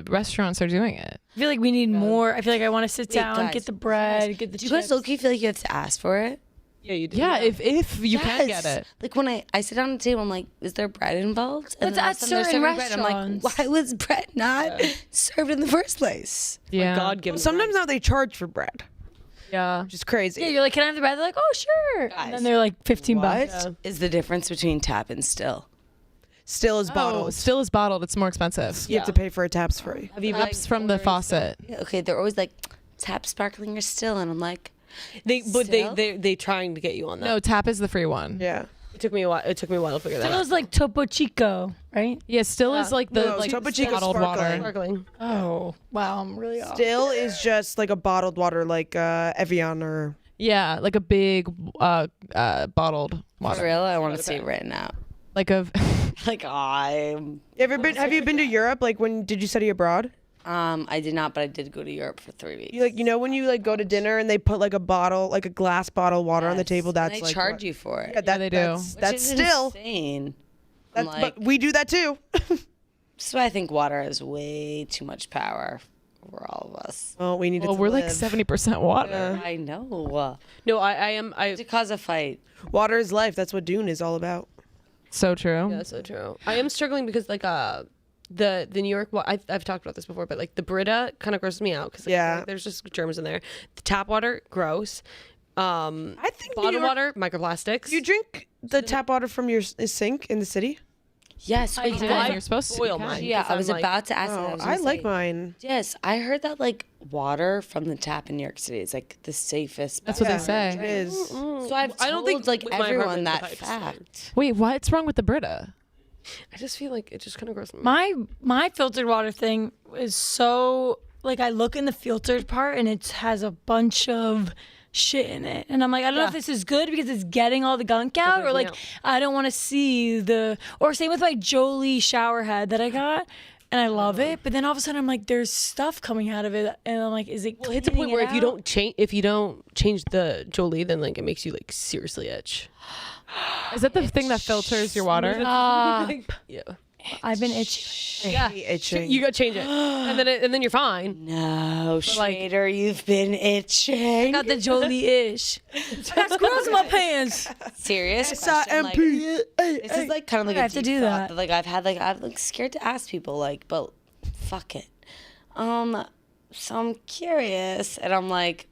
restaurants are doing it. I feel like we need more. I feel like I want to sit down, guys, get the bread, get the Do you guys chips. low-key feel like you have to ask for it? Yeah, you do. Yeah, if you can get Yes. it. Like when I sit down at the table, I'm like, is there bread involved? But then all at of a sudden they're certain serving bread. I'm like, restaurants. why was bread not served in the first place? Yeah. God given. Sometimes now they charge for bread, Yeah. which is crazy. Yeah, you're like, can I have the bread? They're like, oh sure. And then Guys, they're like $15. What is the difference between tap and still? Still is Oh, bottled. still is bottled. It's more expensive. You have to pay for a taps free. Have you Taps from the faucet. Yeah, okay, they're always like, tap sparkling or still, and I'm like, they Still? they trying to get you on that. No, tap is the free one. Yeah. It took me a while. It took me a while to figure that It out. was like Topo Chico, right? Yeah, still is like the No, like Topo Chico's bottled sparkling. water. Sparkling. Oh, wow, I'm really off. Still is just like a bottled water, like Evian or. Yeah, like a big bottled for water. real, I want to see it written out. Like a Like I'm. Have you been to Europe? Like when did you study abroad? I did not, but I did go to Europe for 3 weeks. You know when you like go to dinner and they put like a bottle, like a glass bottle of water on the Yes, table. and That's they like charge what- you for it. Yeah, that, they do. That's, Which that's is still. insane. I'm That's, like, but we do that too. this is why I think water has way too much power over all of us. Oh, we need it. well, to we're like live. 70% water. I know. No, I am. To cause a fight. Water is life. That's what Dune is all about. So true. Yeah, that's so true. I am struggling because like the New York. I've talked about this before, but like the Brita kind of grosses me out because Yeah. there's just germs in there. The tap water, gross. I think New Bottled York- water, microplastics. You drink the tap water from your sink in the city? Yes, I wait, did. Well, you're supposed to. boil you can. mine. yeah, because I was I'm like- about to ask that. Oh, was I gonna like say, mine. Yes, I heard that like water from the tap in New York City is like the safest. That's what they Yeah, say. It is. So I've I don't think told, like with my everyone apartment, the that pipes fine. fact. Wait, what's wrong with the Brita? I just feel like it just kind of grosses me out. My filtered water thing is so like I look in the filtered part and it has a bunch of shit in it, and I'm like, I don't know if this is good because it's getting all the gunk out, or like I don't want to see the. Or same with my Jolie shower head that I got. And I love it, but then all of a sudden I'm like, there's stuff coming out of it, and I'm like, is it? Well, it's a point where if you don't change the Jolie, then like it makes you like seriously itch. Is that the thing that filters your water? Yeah. I've been itchy. Yeah, itching. you gotta change it, and then you're fine. No, Shader, you've been itching. Got the Jolie-ish. That's gross in my pants. Serious question. Like, this is like kind of like I a have to deep do thought that. Like I'm like scared to ask people. Like, but fuck it. So I'm curious, and I'm like,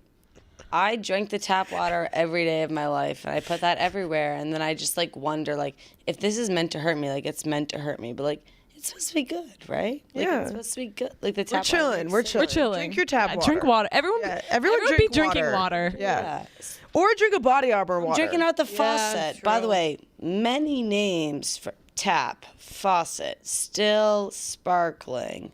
I drink the tap water every day of my life, and I put that everywhere, and then I just like wonder, like, if this is meant to hurt me, like it's meant to hurt me, but like it's supposed to be good, right? Like, Yeah. it's supposed to be good. Like the We're tap chilling. water. We're chilling. Drink your tap water. Drink water. Everyone be drink drinking water. Yeah. Or drink a body armor water. Drinking out the faucet. that's By the true. way, many names for tap, faucet, still sparkling.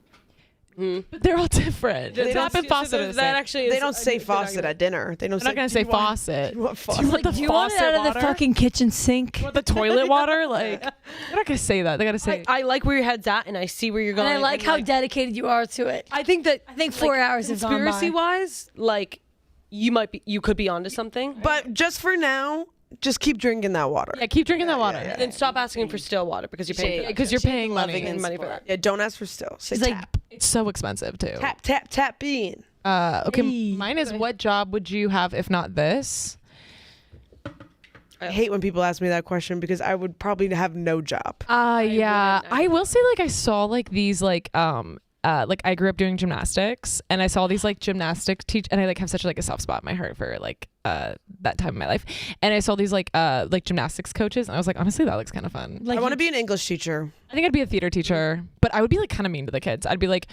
But they're all different. They Tap and faucet. are the That same. actually They is don't a say good faucet argument. at dinner. They don't I'm not gonna say faucet. What Do you want the Do you want it faucet out of water? the fucking kitchen sink? Want the toilet water? Like, they're not gonna say that. They gotta say. I like where your head's at, and I see where you're going. And I like how dedicated you are to it. I think 4 hours have gone by. conspiracy wise, like you could be onto something. But just for now, just keep drinking that water. yeah, keep drinking that water. And then stop asking for still water because you're paying for that. Because you're paying Loving money. and money for sport. that. Yeah, don't ask for still. Say It's like, tap. It's so expensive too. Tap, tap, tap bean. Okay, Hey. mine is what job would you have if not this? I hate when people ask me that question because I would probably have no job. Yeah, I will say like I saw like these like I grew up doing gymnastics and I saw these like gymnastic and I like have such like a soft spot in my heart for like that time of my life, and I saw these like gymnastics coaches and I was like, honestly that looks kind of fun. like I want to be an English teacher. I think I'd be a theater teacher, but I would be like kind of mean to the kids. I'd be like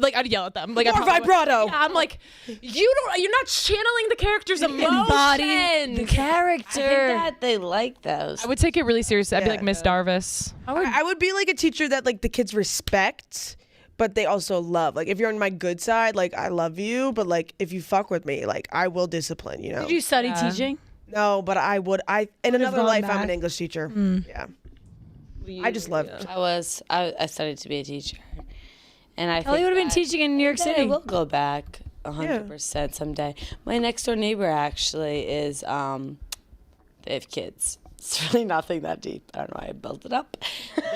like I'd yell at them like More vibrato. Yeah, I'm like, you're not channeling the character's emotion. embody the I character. think that they like those. I would take it really seriously. I'd be Yeah. like Miss Darvis. I would be like a teacher that like the kids respect, but they also love. Like if you're on my good side, like I love you, but like if you fuck with me, like I will discipline. You know. Did you study teaching? No, but I would. In another gone life, I'm back. an English teacher. Yeah. I just love. I studied to be a teacher, and I Kelly think would have been that- teaching in New York that I City. will go back 100% someday. My next door neighbor actually is they have kids. It's really nothing that deep. I don't know why I built it up.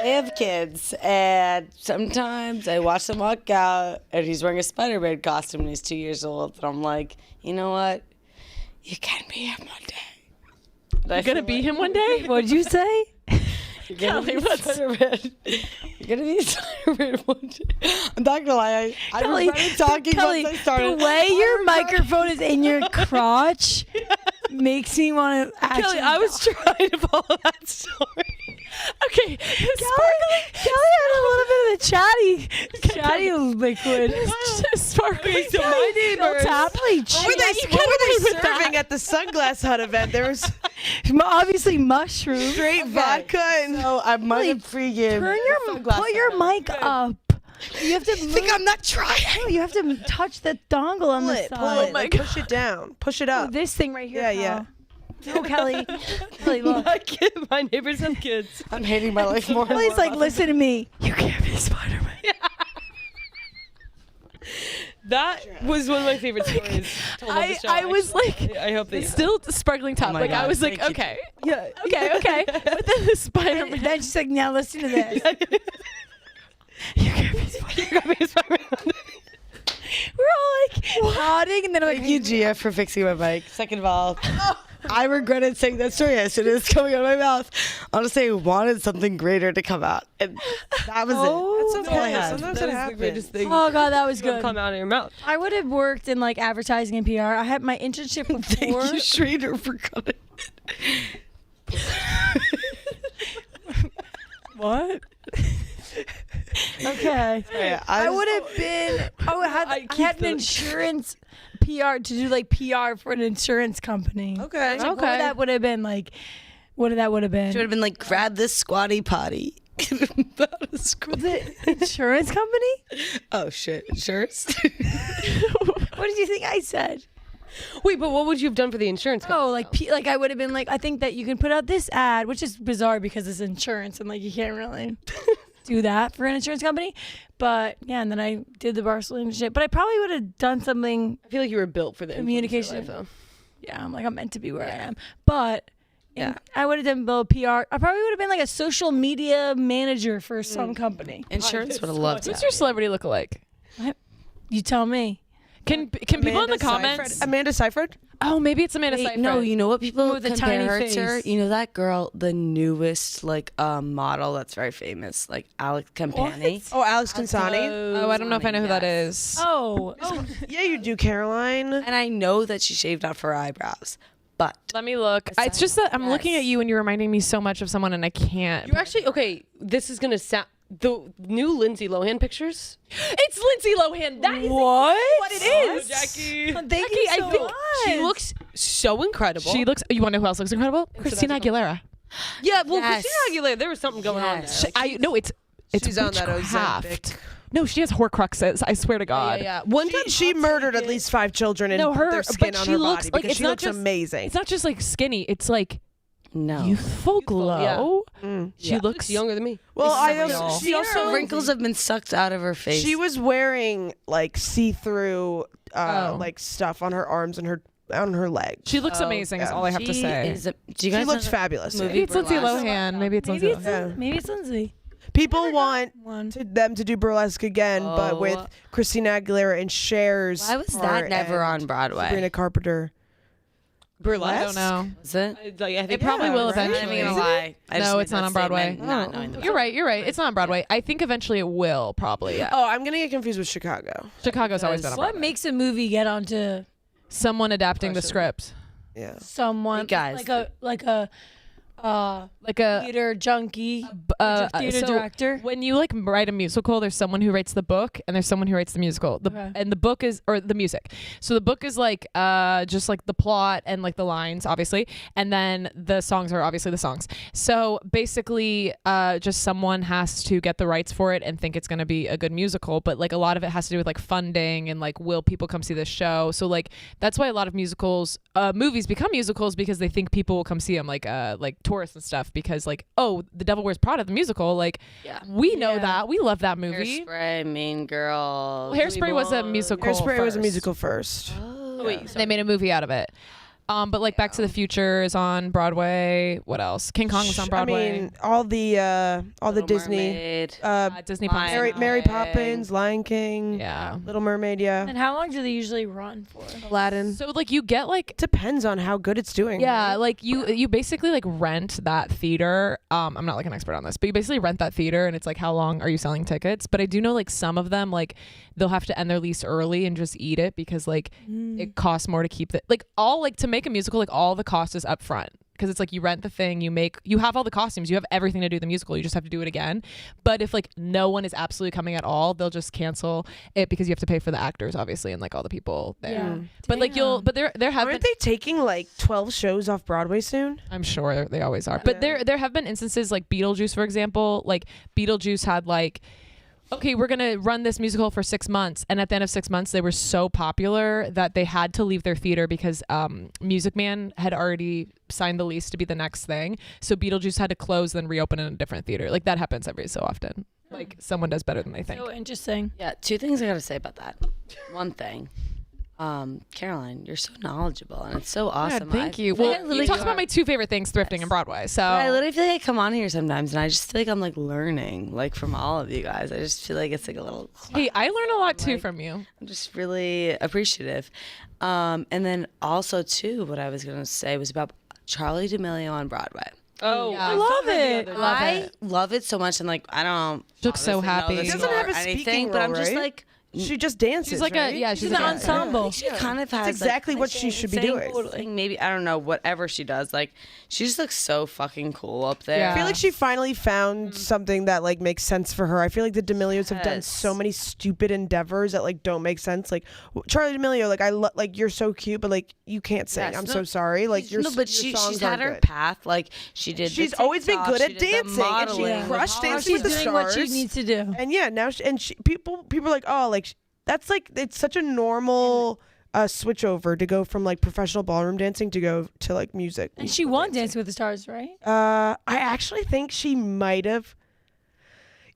They have kids, and sometimes I watch them walk out, and he's wearing a Spider-Man costume, and he's 2 years old, and I'm like, you know what? You can be him one day. And I You're gonna feel be like- him one day. What'd you say? You're gonna be Spider-Man. You're gonna be Spider-Man one day. I'm not gonna lie. I regretted talking Kelly, once I started. the way your microphone is in your crotch makes me want to actually. Kelly, I was trying to follow that story. Okay, Kelly had a little bit of the chatty liquid. sparkling. So my neighbors. Kelly, What were they serving at the Sunglass Hut event? There was obviously mushrooms. straight vodka and. So I might have pre-game. Put your mic up. You have to. think I'm not trying. No, you have to touch the dongle on the Pull side. it, like, push it down, push it up. This thing right here. Yeah. No, Kelly. Kelly, look. My neighbors have kids. I'm hating my life more. Kelly's like, listen to me. You can't be Spider-Man. That was one of my favorite stories. told on the show, I was actually. like, I hope that still sparkling top. my Like I God, was like, thank you. okay, yeah. okay. But then the Spider-Man. Then she's like, now listen to this. You can't be Spider-Man. We're all like nodding, and then I'm like, Thank you, Gia, for fixing my mic. Second of all, I regretted saying that story as soon as it's coming out of my mouth. Honestly, I wanted something greater to come out, and that was it. That's all I okay. had. Sometimes That it is the happens. greatest thing. oh god, that was to good. come out of your mouth. I would have worked in like advertising and PR. I had my internship before. Thank you, Schrader, for cutting. What? Okay. Yeah, I would have been. I had an insurance PR to do like PR for an insurance company. Okay. Like, what that would have been like. What that would have been. She would have been like, grab this squatty potty. The insurance company? Oh shit, insurance. What did you think I said? Wait, but what would you have done for the insurance company? Oh, like I would have been like, I think that you can put out this ad, which is bizarre because it's insurance and like you can't really do that for an insurance company. But yeah, and then I did the Barcelona shit. But I probably would have done something. I feel like you were built for the influencer Communication. life, though. Yeah, I'm like, I'm meant to be where I am. But Yeah. I would have done a little PR. I probably would have been like a social media manager for some company. Insurance would have loved What's it. your celebrity look-alike? You tell me. Can people in the comments? Amanda Seyfried? Oh, maybe it's Amanda Wait, Seyfried. no, you know what people With a compare tiny her face. to? You know that girl, the newest model that's very famous, like Alex Campani. Oh, Alex Consani. Oh, I don't know if I know who that is. Oh, Yeah, you do, Caroline. And I know that she shaved off her eyebrows, but Let me look. It's just that I'm looking at you and you're reminding me so much of someone and I can't. You're actually okay. This is gonna sound the new Lindsay Lohan pictures. It's Lindsay Lohan. That is what it is. Jackie. Thank you so I think much. she looks so incredible. She looks. You want to know who else looks incredible? Christina Aguilera. yeah. Well, Yes. Christina Aguilera, there was something going on there. Yes. Like, I no. It's She's on that witchcraft. Ozempic. No, she has Horcruxes. I swear to God. yeah. One time She murdered at least 5 children and No, put her their skin but on she her looks body like because it's she not looks just amazing. It's not just like skinny. It's like no. youthful glow. She looks looks younger than me. Well, I real. also, she Her also wrinkles have been sucked out of her face. she was wearing like see-through Oh. like stuff on her arms and her on her legs. She looks amazing. Is yeah. all I have to She say. is a- do you She guys looks know- fabulous. movie Maybe it's Lindsay Burlesque? Lohan. Maybe it's Maybe Lindsay it's Lohan. maybe it's Lindsay. People want One. them to do burlesque again, but with Oh. Christina Aguilera and Cher's. Why was part that never and on Broadway? Sabrina Carpenter. Burlesque. I don't know. Is it? I think probably will I'm not eventually. even gonna lie. I just No, made it's not that on Broadway. statement not knowing the You're right. You're right. It's not on Broadway. I think eventually it will. Probably. Yeah. Oh, I'm gonna get confused with Chicago. Chicago's always been on What Broadway. makes a movie get onto Someone adapting the script, Yeah. someone Hey, guys. like a like a theater junkie, theater so director? When you like write a musical, there's someone who writes the book and there's someone who writes the musical. Okay. And the book is or the music. So the book is like just like the plot and like the lines, obviously, and then the songs are obviously the songs. So basically, just someone has to get the rights for it and think it's gonna be a good musical. But like a lot of it has to do with like funding and like will people come see this show? So like that's why a lot of musicals, movies become musicals because they think people will come see them, like tourists and stuff, because like, oh, The Devil Wears Prada, the musical, like we know that, we love that movie. Hairspray, Mean Girl. Well, Hairspray was a musical. Hairspray was a first. musical first. Oh, wait, They made a movie out of it. But like Back to the Future is on Broadway. What else? King Kong was on Broadway. I mean, all the Disney, Mermaid. Disney Lion Plus. Mary King. Poppins, Lion King, Yeah. Little Mermaid. Yeah, And how long do they usually run for? Aladdin. So like you get like Depends on how good it's doing. yeah, like you basically like rent that theater. I'm not like an expert on this, but you basically rent that theater and it's like how long are you selling tickets? But I do know like some of them like they'll have to end their lease early and just eat it because like it costs more to keep it. Like all like to make a musical, like all the cost is up front. Because it's like you rent the thing, you have all the costumes, you have everything to do the musical, you just have to do it again. But if like no one is absolutely coming at all, they'll just cancel it because you have to pay for the actors obviously and like all the people there. Yeah. But like there have been, Aren't they taking like 12 shows off Broadway soon? I'm sure they always are. But there have been instances like Beetlejuice, for example. Like Beetlejuice had like, okay, we're gonna run this musical for 6 months, and at the end of 6 months, they were so popular that they had to leave their theater because Music Man had already signed the lease to be the next thing. So Beetlejuice had to close, then reopen in a different theater. Like that happens every so often. Like someone does better than they think. So interesting. Yeah, 2 things I gotta say about that. One thing, Caroline, you're so knowledgeable and it's so awesome. Thank you. I feel Well, like you talked about my 2 favorite things, thrifting and Broadway. So I literally feel like I come on here sometimes and I just feel like I'm like learning like from all of you guys. I just feel like it's like a little hey, I learn a lot too from you. I'm just really appreciative. And then also too, what I was gonna say was about Charlie D'Amelio on Broadway. Oh, Yeah. I love it. I love it so much, and like I don't. She looks so obviously know happy. the She doesn't score have a or anything, speaking but I'm role, just right? like She just dances. She's like right? a yeah. She's She's like an a- ensemble. she kind of has exactly like, what she should be insane doing. thing, maybe I don't know whatever she does. Like she just looks so fucking cool up there. Yeah. I feel like she finally found something that like makes sense for her. I feel like the D'Amelios have done Yes. so many stupid endeavors that like don't make sense. Like Charlie D'Amelio, like like you're so cute, but like you can't sing. Yes, I'm no, so sorry. Like your no, but your songs she's had aren't her good. path. Like she did. the She's always been TikTok, good she at did the dancing, and she modeling, crushed the Dancing She's with the doing what she Stars. needs to do. And yeah, now people are like, oh, like that's like it's such a normal switch over to go from like professional ballroom dancing to go to like music. And she won Dancing with the Stars, right? I actually think she might have.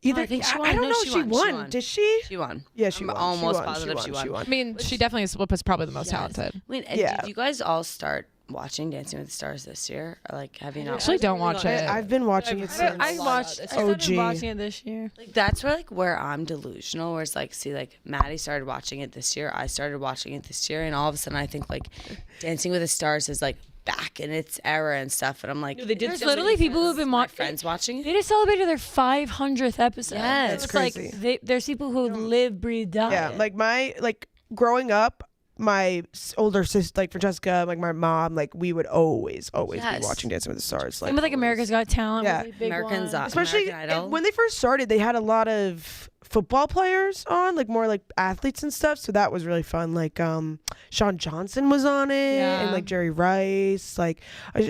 Either I think she won. I don't No, know. she She won. She won. won. Did she? She won. Yeah, she I'm won. She almost won. positive she won. I mean, she definitely was probably the most talented. Wait, Yeah. did you guys all start watching Dancing with the Stars this year? Or, like, have you not? Actually, don't watch it. I've been watching it since. I started watching it this year. Like, that's where I'm delusional. Where it's like, see, like Maddie started watching it this year. I started watching it this year, and all of a sudden, I think like Dancing with the Stars is like back in its era and stuff. And I'm like, There's literally people who've been watching. Friends watching it. They just celebrated their 500th episode. Yeah, it's It's crazy. like there's people who live, breathe, die. Yeah, like growing up, my older sister, like Francesca, like my mom, like we would always be watching Dancing with the Stars. Same with like America's Got Talent. Yeah. was a big Americans, one. especially American Idol. when they first started, they had a lot of football players on, like more like athletes and stuff. So that was really fun. Like Sean Johnson was on it, and like Jerry Rice, like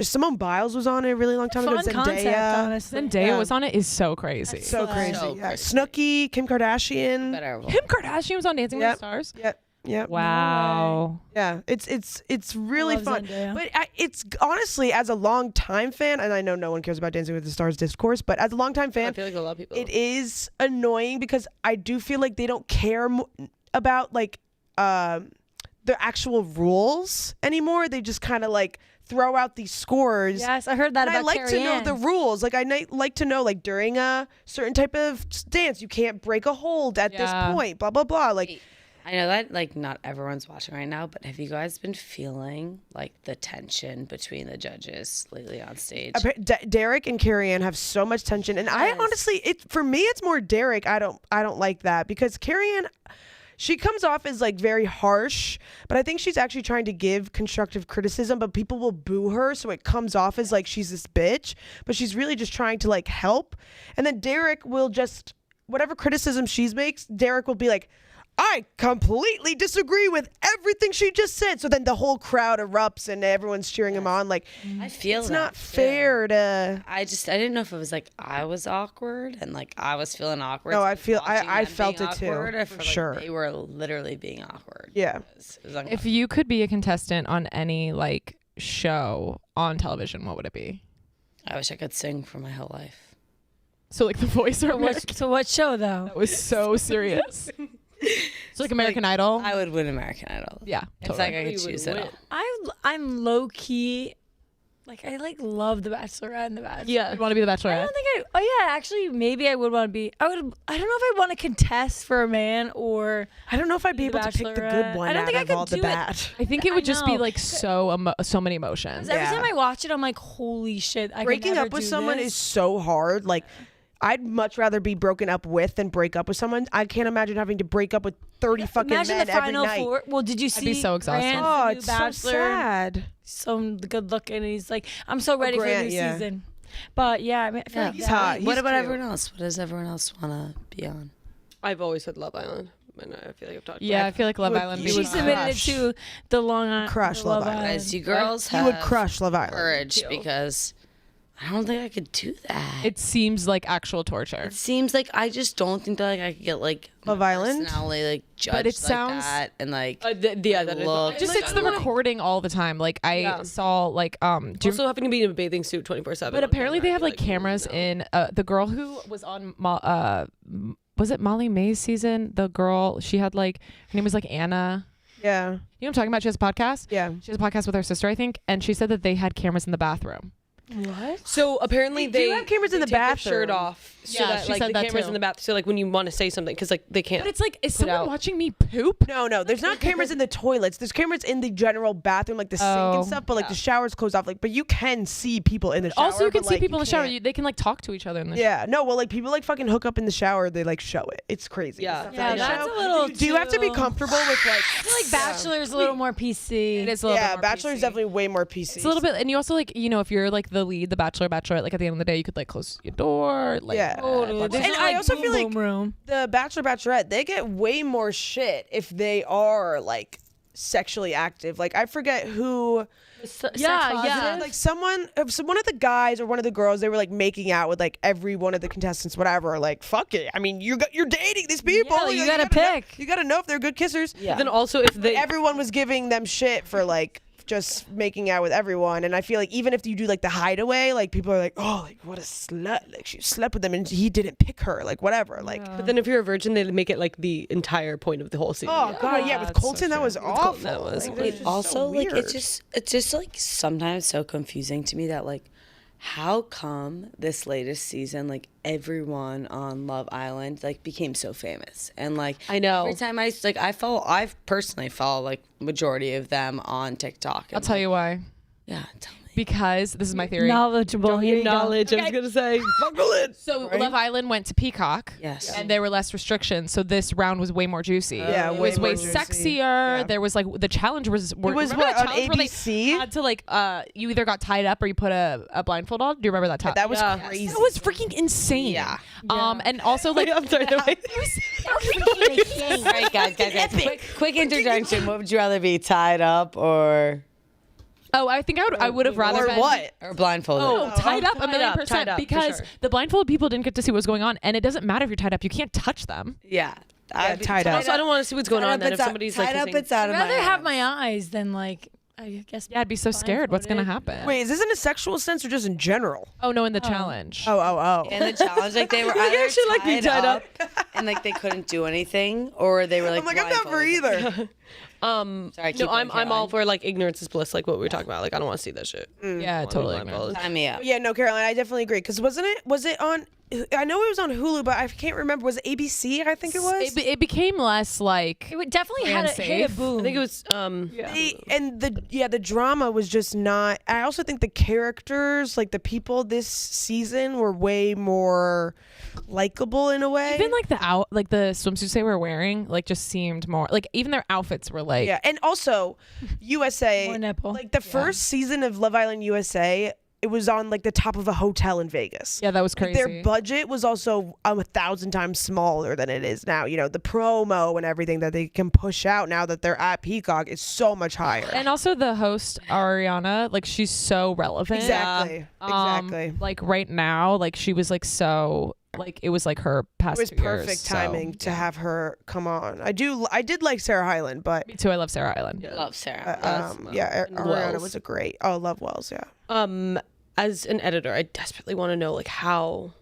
Simone Biles was on it a really long time ago. Fun concept, honestly. Zendaya was on it is so crazy. So crazy. So Yeah. crazy. Snooki, Kim Kardashian. Better. Kim Kardashian was on Dancing with the Stars. Yep. Wow. Yeah, it's really love fun. Zendaya. But it's honestly, as a longtime fan, and I know no one cares about Dancing with the Stars discourse, but as a longtime fan, I feel like a lot of people. it is annoying because I do feel like they don't care about like the actual rules anymore. They just kind of like throw out these scores. Yes, I heard that And I about like to Carrie know Ann. the rules. Like I like to know, like during a certain type of dance, you can't break a hold at this point. Blah blah blah. Like. I know that like not everyone's watching right now, but have you guys been feeling like the tension between the judges lately on stage? Derek and Carrie Ann have so much tension, and I honestly, for me, it's more Derek. I don't like that because Carrie Ann, she comes off as like very harsh, but I think she's actually trying to give constructive criticism, but people will boo her, so it comes off as like she's this bitch, but she's really just trying to like help. And then Derek will just, whatever criticism she makes, Derek will be like, I completely disagree with everything she just said. So then the whole crowd erupts and everyone's cheering him on. Like, I feel it's that not too. fair to. I didn't know if it was like I was awkward and like I was feeling awkward. No, so I watching them felt being it too, awkward, or for like, sure. They were literally being awkward. Yeah. It was If uncomfortable. you could be a contestant on any like show on television, what would it be? I wish I could sing for my whole life. So like The Voice or American? So what show though? That was so serious. It's like American Idol. I would win American Idol. Yeah, If totally. like I could choose it all. I'm low key, like I like love The Bachelorette and The Bachelor. Yeah. You want to be the Bachelorette? I don't think actually maybe I would want to be. I don't know if I'd want to contest for a man or. I don't know if I'd be able to pick the good Bachelorette. one I don't out think I of could all the do it. bad. I think it would just be know. like so many emotions. Every Yeah. time I watch it, I'm like, holy shit! I could Breaking never up with do someone this. is so hard. Like, I'd much rather be broken up with than break up with someone. I can't imagine having to break up with 30 fucking Imagine men the every final night. four. Well, did you see? be so exhausted. Grant, Oh, the new it's so Bachelor? sad. So good looking. He's like, I'm so ready for Grant, the new yeah. season. But yeah, I mean, I feel like He's hot. What He's about cute. everyone else? What does everyone else want to be on? I've always said Love Island, and I feel like I've talked. Yeah, I about feel like Love would- Island. you we she would would submitted it crush. to the Long Island. Crush the Love Island. Guys, you girls You have would crush Love Island. courage because I don't think I could do that. It seems like actual torture. It seems like I just don't think that like I could get like Love my Island? personality like judged it sounds- like that and like yeah, that is. look. Just it's the recording all the time. Like I Yeah. saw like do you Also having to be in a bathing suit 24/7. but apparently they have like cameras in the girl who was on was it Molly May's season? The girl, she had like her name was like Anna. Yeah. You know what I'm talking about? She has a podcast. Yeah. She has a podcast with her sister, I think, and she said that they had cameras in the bathroom. So apparently They do have cameras in the take their shirt bathroom. off. So Yeah, that she like said the that cameras too. in the bath. So like when you want to say something, because like they can't. But it's like, is someone out. watching me poop? No, there's not cameras in the toilets. There's cameras in the general bathroom, like the sink Oh. and stuff, but like the shower's closed off. Like, but you can see people in the shower. Also, you can but, see like, people in the shower. can't- They can like talk to each other in the shower. Yeah, no, well, like people like fucking hook up in the shower. They like show it. It's crazy. Yeah. Stuff Yeah, that they that's show. a little. Do you have to be too- comfortable with like? I feel like Bachelor's a little more PC. It is a little bit Yeah, more Bachelor is PC. definitely way more PC. It's a little bit, and you also like, you know, if you're like the lead, the Bachelor, Bachelorette, like at the end of the day, you could like close your door. Like, Yeah. Totally. There's And no, I like, also boom, feel like- boom room. The Bachelor, Bachelorette, they get way more shit if they are like sexually active. Like I forget who. Yeah. Like one of the guys or one of the girls, they were like making out with like every one of the contestants, whatever. Like fuck it. I mean, you're dating these people. Yeah, you gotta know- pick. you gotta know if they're good kissers. Yeah. Then also if they Everyone was giving them shit for like just making out with everyone. And I feel like even if you do like the hideaway, like people are like, oh, like what a slut, like she slept with him and he didn't pick her, like whatever, like. But then if you're a virgin, they make it like the entire point of the whole season. Oh God, yeah, with Colton that was awful. That was. Like, It also like it's just like sometimes so confusing to me that like how come this latest season like everyone on Love Island like became so famous and like I know every time I personally follow like majority of them on TikTok. I'll tell you why. Yeah, tell me. Because this is my theory. Knowledgeable. Here you go. knowledge. I was gonna say buckle it. So Love Island went to Peacock. Yes. And there were less restrictions, so this round was way more juicy. Yeah, it way was more way juicy. sexier. Yeah. There was like the challenge was. It was remember what the on challenge where they ABC? had to like you either got tied up or you put a blindfold on. Do you remember that time? That was crazy. That was freaking insane. Yeah. And also like I'm sorry. Wait. All right, guys. Quick interjection. What would you rather be, tied up or oh, I think I would have rather Or been what? or blindfolded? Oh, tied up a tied million up, percent tied up, for because sure. the blindfolded people didn't get to see what was going on, and it doesn't matter if you're tied up; you can't touch them. Yeah. I'd be tied up. Also, I don't want to see what's going on. Then if It's out- somebody's tied like up, kissing- it's out I'd of my rather have hands. my eyes than like I guess. Yeah, I'd be so scared. What's gonna happen? Wait, is this in a sexual sense or just in general? Oh no, in the challenge. Oh. And the challenge, like they were I either actually like being tied up. and like they couldn't do anything, or they were like. I'm like, I'm not for blindfolded. either. Sorry, keep No, going, I'm all Caroline. for like ignorance is bliss, like what we were talking about. Like I don't want to see that shit. Yeah, totally. Sign me up. Yeah, no, Caroline, I definitely agree. Because was it on, I know it was on Hulu, but I can't remember. Was it ABC? I think it was. It became less like It would definitely had Brand hit a safe. boom. I think it was The drama was just not. I also think the characters, like the people this season, were way more likable in a way. even like the swimsuits they were wearing like just seemed more like even their outfits were like yeah, and also USA, More nipple. like the first season of Love Island USA, it was on like the top of a hotel in Vegas. yeah, that was Like, crazy. their budget was also 1,000 times smaller than it is now. You know, the promo and everything that they can push out now that they're at Peacock is so much higher. And also the host Ariana, like she's so relevant. Exactly. Exactly. Like right now, like she was like so like it was like her past It was 2 years, perfect so, timing to have her come on. I did like Sarah Hyland, but Me too. I love Sarah Island. Love Sarah. Ariana Wells. was a great. Oh, love Wells, yeah. as an editor, I desperately want to know like how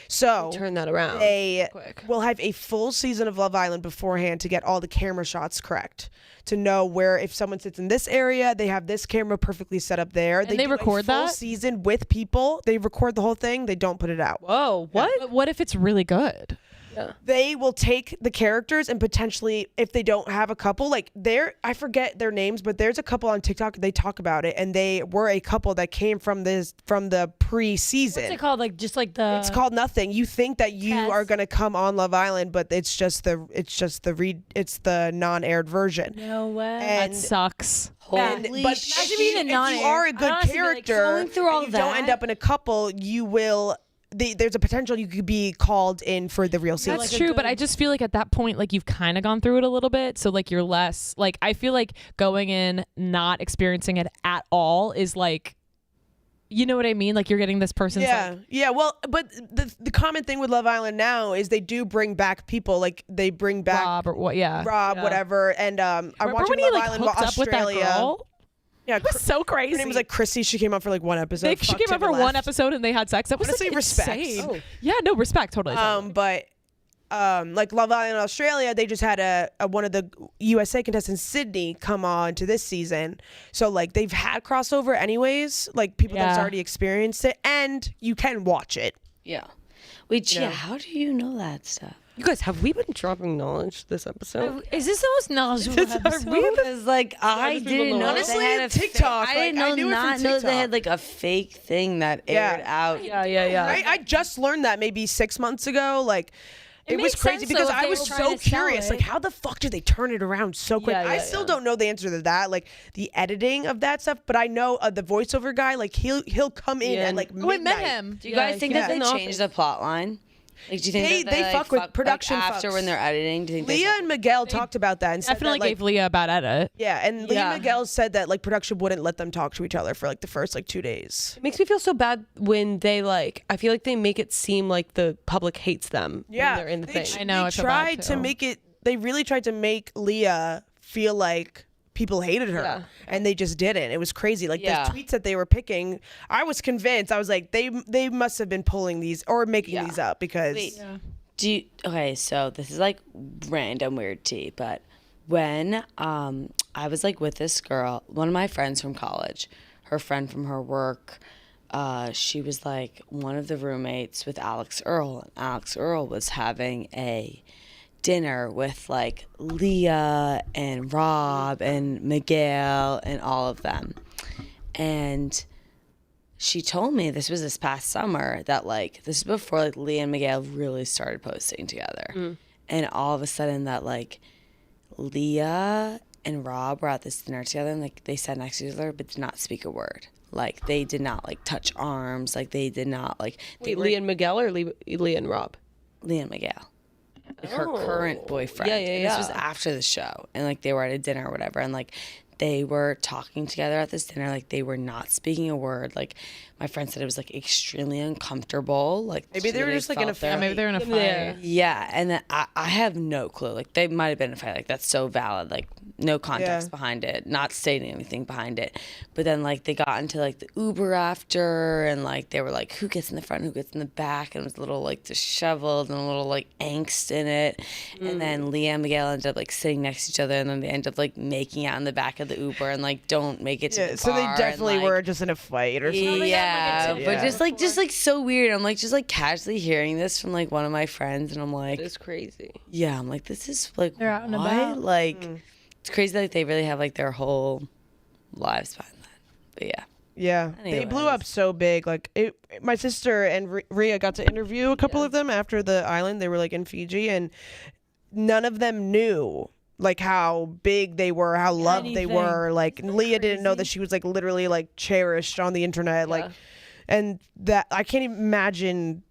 So turn that around. they quick. will have a full season of Love Island beforehand to get all the camera shots correct. To know where if someone sits in this area, they have this camera perfectly set up there. they do record a full that? season with people. They record the whole thing. They don't put it out. Whoa, what? But what if it's really good? They will take the characters and potentially, if they don't have a couple, like I forget their names, but there's a couple on TikTok. They talk about it, and they were a couple that came from the pre-season. What's it called? Like just like the. It's called Nothing. You think that you Cats. are gonna come on Love Island, but it's the non-aired version. No way. And That sucks. And, Holy but shit. if you, being a if you are a non-aired, good I'd honestly be, like, character, going through all and you don't that. end up in a couple, you will. There's a potential you could be called in for the real season. That's true, but I just feel like at that point, like you've kind of gone through it a little bit, so like you're less like I feel like going in not experiencing it at all is like, you know what I mean? Like you're getting this person's Yeah, like, yeah. Well, but the common thing with Love Island now is they do bring back people. Like they bring back Rob or what? Yeah. Rob, whatever. And I'm Remember watching when he Love like Island hooked up with that Australia. girl? Yeah, It was so crazy. her name was like Chrissy. She came out for like one episode. she Fucked came him out for and one left. episode and they had sex. That was Honestly, like respect. insane. Oh. Yeah, no respect. Totally. But like Love Island Australia, they just had a one of the USA contestants, Sydney, come on to this season. So like they've had crossover anyways, like people that's Yeah. already experienced it, and you can watch it. Yeah. Wait, Gia, how do you know that stuff? You guys, have we been dropping knowledge this episode? Is this the most knowledgeable episode? Because like I just people didn't know know. that they Honestly, had a TikTok, I like, didn't I know knew it from not know they TikTok. had like a fake thing that Yeah. aired out. Yeah. I just learned that maybe 6 months ago. Like it was makes crazy sense, because though, if I they was were trying so to sell curious. it. Like how the fuck did they turn it around so quick? Yeah, I yeah, still yeah. don't know the answer to that. Like the editing of that stuff, but I know the voiceover guy. Like he'll come in Yeah. at like Oh, I midnight. met him. Do you guys think yeah. that they In the changed the plot line? Like, do you think They that fuck with production after fucks. when they're editing? Do you think they Leah fuck and Miguel talked about that and said Definitely that, like, gave Leah a bad edit. yeah, and Leah Yeah. and Miguel said that like production wouldn't let them talk to each other for like the first like 2 days. It makes me feel so bad when they like. I feel like they make it seem like the public hates them. Yeah, when they're in the thing. I know, They I feel bad, tried to too. make it. They really tried to make Leah feel like people hated her and they just didn't. It was crazy. Like Yeah. the tweets that they were picking, I was convinced. I was like, they must have been pulling these or making these up because Okay, so this is like random weird tea, but when I was like with this girl, one of my friends from college, her friend from her work, she was like one of the roommates with Alex Earl, and Alex Earl was having a dinner with like Leah and Rob and Miguel and all of them. And she told me, this was this past summer, that like this is before like Leah and Miguel really started posting together. And all of a sudden that like Leah and Rob were at this dinner together and like they sat next to each other but did not speak a word. Like they did not like touch arms. Like they did not like. Wait, Leah and Miguel or Leah and Rob? Leah and Miguel. Like her current boyfriend. Yeah. And this was after the show. And like they were at a dinner or whatever. And like they were talking together at this dinner. Like they were not speaking a word. Like my friend said it was like extremely uncomfortable. Like maybe they were just like in a Yeah, maybe they're in a fight. Yeah, and then I have no clue. Like they might have been in a fight. Like that's so valid. Like no context behind it, not stating anything behind it. But then like they got into like the Uber after, and like they were like, who gets in the front, who gets in the back, and it was a little like disheveled and a little like angst in it. And then Leah and Miguel ended up like sitting next to each other, and then they ended up like making out in the back of the Uber and like don't make it to the so bar. they definitely and, like, were just in a fight or something. Yeah, but just like so weird. I'm like just like casually hearing this from like one of my friends, and I'm like, It's crazy. yeah, I'm like, this is like, They're out and what? about. Like, it's crazy that they really have like their whole lives behind that. But yeah. Yeah, they blew Anyways. up so big. Like my sister and Rhea got to interview a couple of them after the island. They were like in Fiji, and none of them knew like how big they were, how loved they Anything. were. Like Leah didn't know that she was like literally like cherished on the internet. Like, and that I can't even imagine.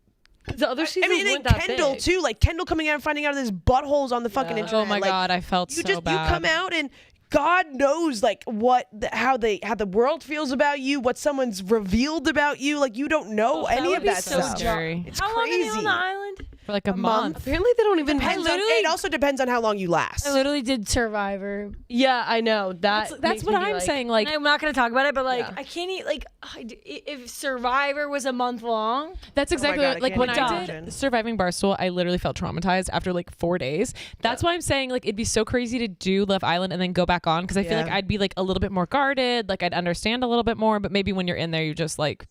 The other I seasons mean, and weren't that Kendall big. too. Like Kendall coming out and finding out there's buttholes on the fucking internet. Oh my like, God, I felt you so just bad. you come out and God knows like how the world feels about you, what someone's revealed about you. Like you don't know any would of be that so stuff. scary. It's How long are they crazy. on the island? For like a month. Apparently they don't even. Depends on- it also depends on how long you last. I literally did Survivor. Yeah, I know that. That's makes what me be I'm like, saying. Like And I'm not gonna talk about it, but like Yeah. I can't eat like if Survivor was a month long. that's exactly God, I like can't when even I imagine. did Surviving Barstool, I literally felt traumatized after like 4 days. That's why I'm saying like it'd be so crazy to do Love Island and then go back on because I feel like Yeah. I'd be like a little bit more guarded, like I'd understand a little bit more. But maybe when you're in there, you just like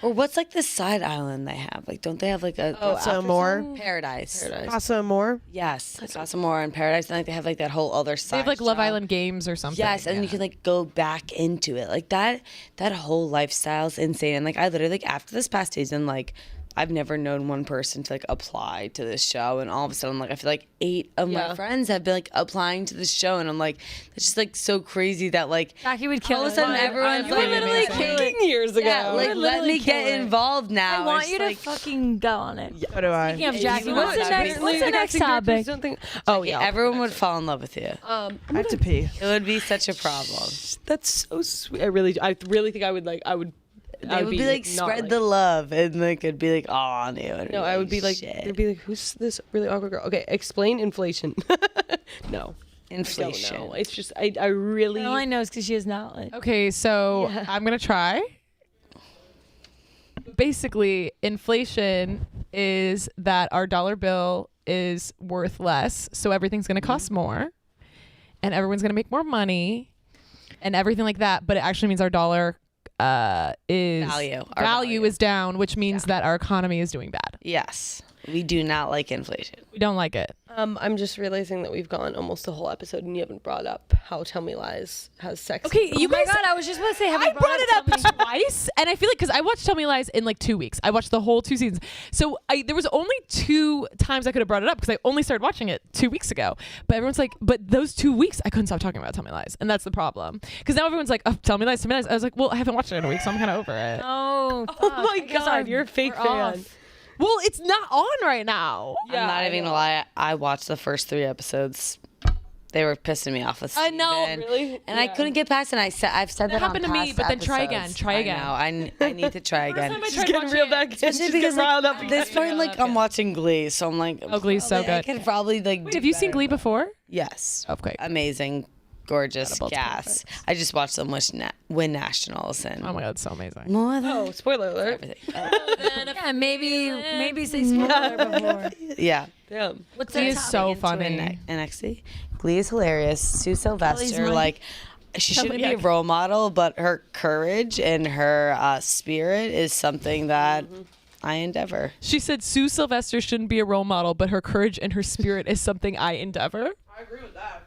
Or what's like the side island they have? Like, don't they have like a Casa Amor. Paradise? Casa Amor. Yes, Casa Amor and Paradise, and like they have like that whole other side. they have like Love show. Island games or something. Yes, and you can like go back into it. Like that whole lifestyle's insane. And like I literally like after this past season, like I've never known one person to like apply to this show, and all of a sudden like I feel like 8 of my friends have been like applying to this show, and I'm like it's just like so crazy that like Jackie would kill all of a it. sudden everyone's You like would literally kill it. years ago. yeah, like let literally me get kill it. involved now. I want It's you to like, fucking go on it. So do I. Speaking of Yeah, Jackie, you what's the know, next? What's the next topic? Oh yeah, everyone would fall in love with you. I have to pee. It would be such a problem. that's so sweet. I really think I would like. I would. They would be like not, spread the love, and like it'd be like oh on you. No, I would be like. They'd be like, who's this really awkward girl? Okay, explain inflation. No. inflation. I don't know. It's just I really. All I know is because she has knowledge. Okay, so I'm gonna try. Basically, inflation is that our dollar bill is worth less, so everything's gonna cost more, and everyone's gonna make more money, and everything like that. But it actually means our dollar is Value. Our value value. is down, which means that our economy is doing bad. Yes, we do not like inflation. We don't like it. I'm just realizing that we've gone almost the whole episode and you haven't brought up how Tell Me Lies has sex. Okay, you Oh my guys. god, I was just about to say, have I you brought it up Tell Me- twice, and I feel like because I watched Tell Me Lies in like 2 weeks. I watched the whole 2 seasons, so there was only 2 times I could have brought it up because I only started watching it 2 weeks ago. But everyone's like, but those 2 weeks I couldn't stop talking about Tell Me Lies, and that's the problem. Because now everyone's like, oh, Tell Me Lies, Tell Me Lies. I was like, well, I haven't watched it in a week, so I'm kind of over it. Oh, Oh my god, you're a fake we're fan. off. Well, it's not on right now. I'm not even gonna lie. I watched the first 3 episodes. They were pissing me off with I Steven. know, really? And I couldn't get past it. I've said that happened on to me, past but then try episodes. again, try again. I know. I need to try again. time I She's tried getting watching real it, back in. She's Especially getting because riled up like, again. this point, like I'm watching Glee, so I'm like, Oh, Glee's so I good. could probably like. Wait, have you seen Glee before? Yes. Okay. Amazing. gorgeous. Gas. I just watched them win nationals and. Oh my god, it's so amazing. More than Oh, spoiler alert. everything. Yeah, maybe say spoiler before. Yeah. Damn. What's Glee that is topic? so Into funny. NXT. Glee is hilarious. Sue Sylvester, money. like, she shouldn't be a role model, but her courage and her spirit is something that I endeavor. She said Sue Sylvester shouldn't be a role model, but her courage and her spirit is something I endeavor. I agree with that.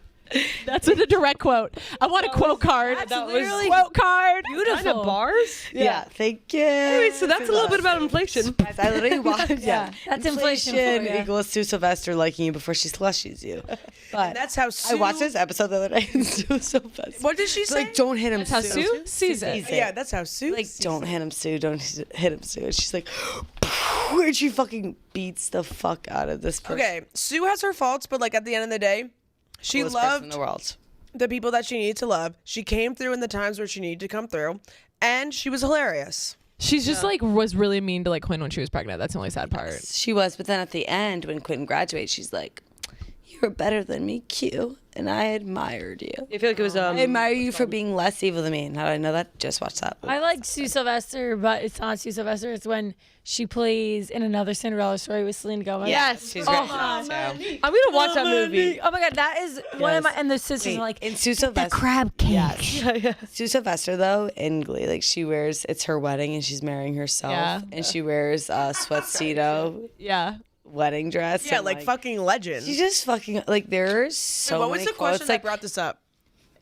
That's a direct quote. I want a quote card. That's literally Quote card. beautiful. Bars? Yeah, thank you. Anyway, so that's a little bit about inflation. Guys, I literally watched. Yeah, that's inflation for ya. equals Sue Sylvester liking you before she slushes you. But That's how I Sue. watched this episode the other day. And Sue Sylvester. What did she It's say? like, don't hit him, That's how Sue sees it. Sees Yeah, that's how Sue. Like, don't hit him, Sue. Don't hit him, Sue. And she's like, and she fucking beats the fuck out of this person. Okay, Sue has her faults, but like at the end of the day, she Coolest person in loved the world. the people that she needed to love. She came through in the times where she needed to come through, and she was hilarious. She's just like was really mean to like Quinn when she was pregnant. That's the only sad part. She was, but then at the end, when Quentin graduates, she's like, "You were better than me, Q, and I admired you. I feel like it was I admire you for being less evil than me." And how did I know that? Just watch that. I like Sue Sylvester, but it's not Sue Sylvester. It's when she plays in another Cinderella story with Selena Gomez. Yes, she's great. my too. I'm gonna watch that movie. Oh my god, that is one of my and the sisters Wait, are like in Sue the Sylvester. crab cake. Yes. Sue Sylvester though in Glee, like she wears, it's her wedding and she's marrying herself, Yeah. and she wears a sweatcedo Yeah. wedding dress. Yeah, and, like fucking legend. She's just fucking like there's so what was many the quotes question like that brought this up?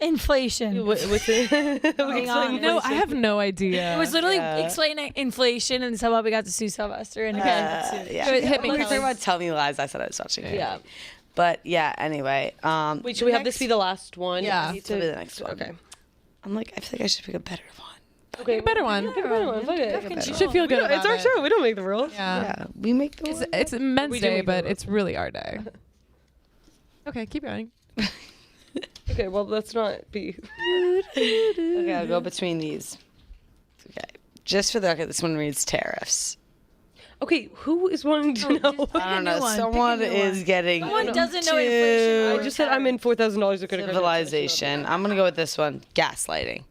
Inflation. What's it? Hang on. No, I have no idea. It was literally Yeah. explaining inflation, and somehow we got to Sue Sylvester, and yeah. Hit me, When we were Kelly. talking about Tell Me Lies, I said I was watching it. Yeah. But yeah, anyway. Wait, should we have this be the last one? Yeah. Needs to be the next one. Okay. I'm like, I feel like I should pick a better one. Okay. a better one. Pick a better one. Fuck it. You should feel good It's about our it. show. We don't make the rules. Yeah. Yeah, we make the one. It's Men's We do Day, make but the it's really our day. Okay, keep going. Okay, well, let's not be. Okay, I'll go between these. Okay. Just for the record, this one reads tariffs. Okay, who is wanting to know? I don't know. new one. Someone Pick a new one. is getting Someone doesn't know to inflation. I just said I'm in $4,000 of credit card. civilization. I'm gonna go with this one. Gaslighting.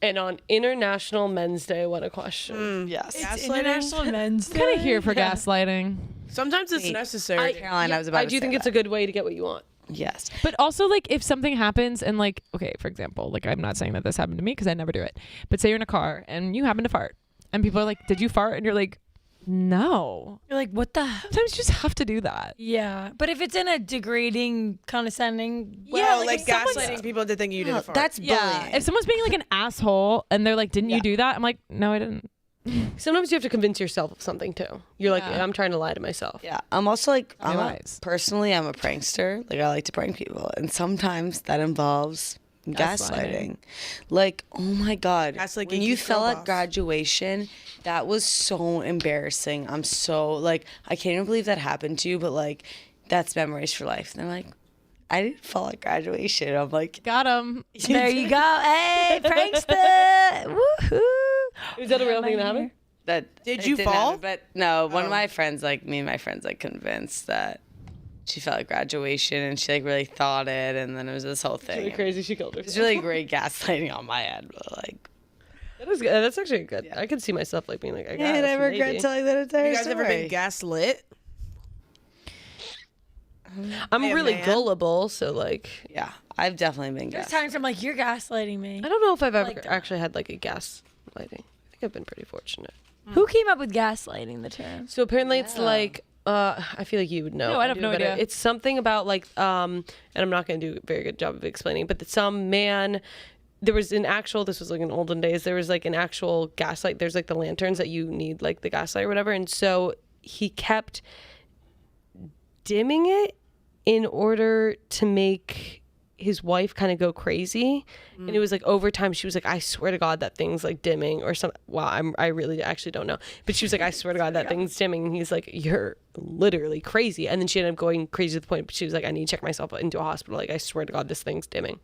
And on International Men's Day, what a question. Yes. It's International Men's Day. Kind of here for gaslighting. Sometimes it's Wait. necessary. Caroline, I was about I to do say think it's that. a good way to get what you want. Yes. But also, like, if something happens and, like, okay, for example, like, I'm not saying that this happened to me because I never do it. But say you're in a car and you happen to fart. And people are like, did you fart? And you're like, no. You're like, what the? Sometimes you just have to do that. Yeah, but if it's in a degrading, condescending, Well, like, like if someone's- gaslighting people to think you didn't fart. That's bullying. Yeah. If someone's being like an asshole and they're like, didn't you do that? I'm like, no, I didn't. Sometimes you have to convince yourself of something too. You're like, Yeah. I'm trying to lie to myself. Yeah, I'm also like, Okay, lies. personally, I'm a prankster. Like, I like to prank people. And sometimes that involves gaslighting. Like, oh my God. Gaslight When you geeky fell girl at boss. graduation, that was so embarrassing. I'm so, like, I can't even believe that happened to you, but like, that's memories for life. And they're like, I didn't fall at graduation. I'm like, Got him. there you go. Hey, prankster! Woohoo! Is that a real thing that happened? that. Did it you didn't fall? happen, but no, one of my friends, like, me and my friends, like, convinced that she fell at graduation and she, like, really thought it. And then it was this whole thing. Really crazy. She killed It's herself. really great gaslighting on my end, but like, That is good. That's actually good. I could see myself like being like, I got and this, I regret maybe. telling that entire You guys story. ever been gaslit? I'm Hey, really man. gullible, so like, Yeah, I've definitely been There's gaslighted. times I'm like, you're gaslighting me. I don't know if I've ever Like- actually had like a gas lighting. I think I've been pretty fortunate. Who came up with gaslighting? The term. So apparently it's like I feel like you would know. No, I have do no better. idea. It's something about like and I'm not going to do a very good job of explaining, but that some man there was an actual this was like in olden days there was like an actual gaslight. There's like the lanterns that you need like the gaslight or whatever, and so he kept dimming it in order to make his wife kind of go crazy. And it was like over time she was like, I swear to God that thing's like dimming or something. Wow, I really actually don't know, but she was like, I swear to God that thing's dimming, and he's like, you're literally crazy. And then she ended up going crazy to the point, she was like, I need to check myself into a hospital. Like, I swear to God, this thing's dimming.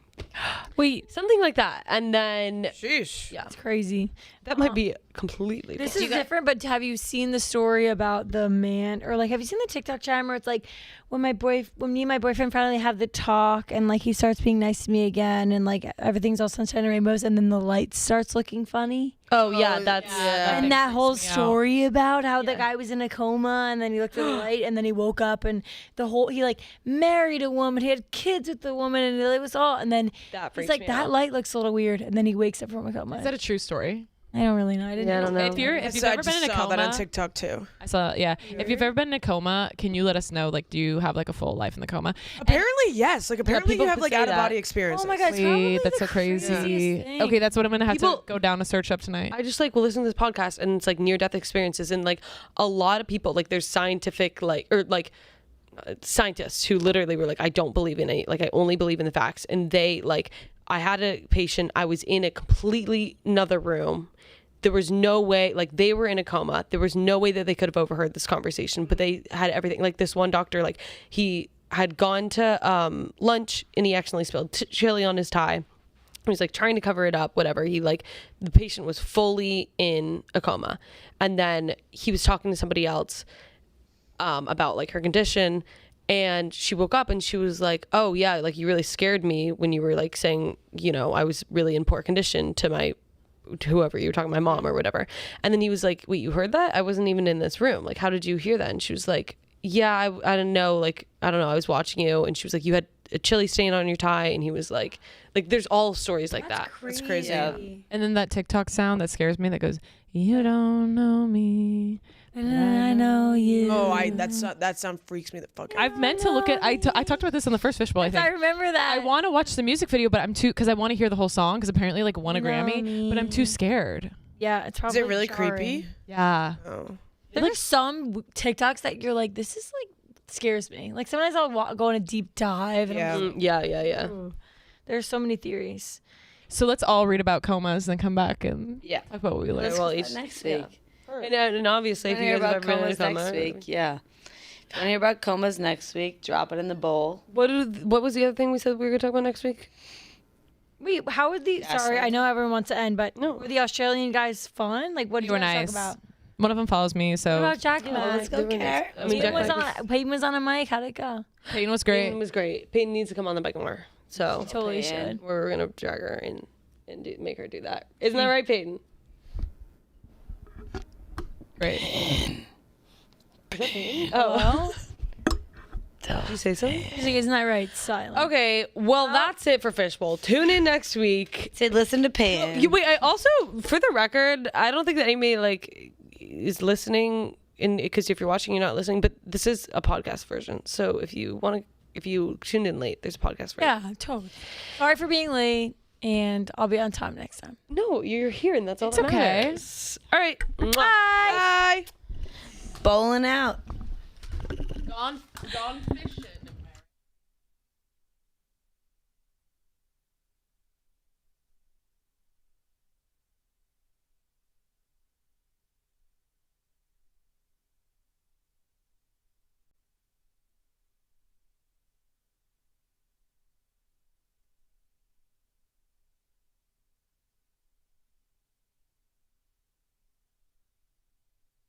Wait, Something like that. And then, Sheesh. yeah, it's crazy. that might be completely This different. is different, but have you seen the story about the man, or like, have you seen the TikTok channel where it's like when me and my boyfriend finally have the talk, and like he starts being nice to me again, and like everything's all sunshine and rainbows, and then the light starts looking funny. Oh, yeah, that's... And that whole story about how the guy was in a coma, and then he looked at the light, and then he woke up, and he like married a woman, he had kids with the woman, and it was all, and then That he's freaks like, me that out. light looks a little weird, and then he wakes up from a coma. Is that a true story? I don't really know. I didn't don't know. If you've I ever been just in a saw coma, that on TikTok too. I saw, yeah. If you've ever been in a coma, can you let us know? Like, do you have like a full life in the coma? Apparently, yes. Like apparently, people you have could like say out of body that. experiences. Oh my God, it's probably Wait, that's the so crazy. craziest thing. Okay, that's what I'm gonna have People- to go down a search up tonight. I just like will listen to this podcast, and it's like near death experiences, and like a lot of people, like there's scientific scientists who literally were like, I don't believe in it, like I only believe in the facts. And they like, I had a patient, I was in a completely another room, there was no way, like they were in a coma, there was no way that they could have overheard this conversation, but they had everything. Like this one doctor, like he had gone to lunch and he accidentally spilled chili on his tie. He was like trying to cover it up, whatever. He like, the patient was fully in a coma. And then he was talking to somebody else about like her condition. And she woke up and she was like, oh yeah, like you really scared me when you were like saying, you know, I was really in poor condition to whoever you were talking, my mom or whatever. And then he was like, wait, you heard that? I wasn't even in this room. Like, how did you hear that? And she was like, yeah, I don't know. Like, I don't know. I was watching you. And she was like, you had a chili stain on your tie. And he was like there's all stories like that. It's crazy. And then that TikTok sound that scares me that goes, you don't know me. And I know you. Oh, that sound freaks me the fuck out. I've meant to look at, I talked about this on the first Fishbowl, I think. I remember that. I want to watch the music video, but I'm too, because I want to hear the whole song, because apparently like won a You know Grammy, me. but I'm too scared. Yeah, it's Is probably it really jarring. creepy? Yeah. Oh. There's some TikToks that you're like, this is like scares me. Like sometimes I'll go on a deep dive. And Yeah. I'm just, Yeah. ooh. There's so many theories. So let's all read about comas and then come back and Yeah. talk about what we learned. Well, each Next yeah. week. And obviously, if If you you hear guys about have ever been in a comas coma, next week, yeah. If you want to hear about comas next week, drop it in the bowl. what was the other thing we said we were gonna talk about next week? Wait, how would the? Sorry, I know everyone wants to end, but were the Australian guys fun? Like, what did You were you guys nice. talk about? One of them follows me, What so about Jack? Let's go, Carrot. I mean, Peyton was Jack on. Peyton was on a mic. How'd it go? Peyton was great. Peyton was great. Peyton needs to come on the bike more. So Totally Peyton. should. we're gonna drag her and make her do that. Isn't that right, Peyton? Great. Oh, Well, did you say something? he's like, isn't that right? Silent. Okay, well that's it for Fishbowl. Tune in next week. Say, listen to Peyton. Wait, I also, for the record, I don't think that anybody like is listening because if you're watching, you're not listening. But this is a podcast version, so if you tuned in late, there's a podcast version. Yeah, totally. Sorry for being late, and I'll be on time next time. No, you're here, and that's all It's that okay. matters. All right. Mwah. Bye. Bowling out. Gone fishing.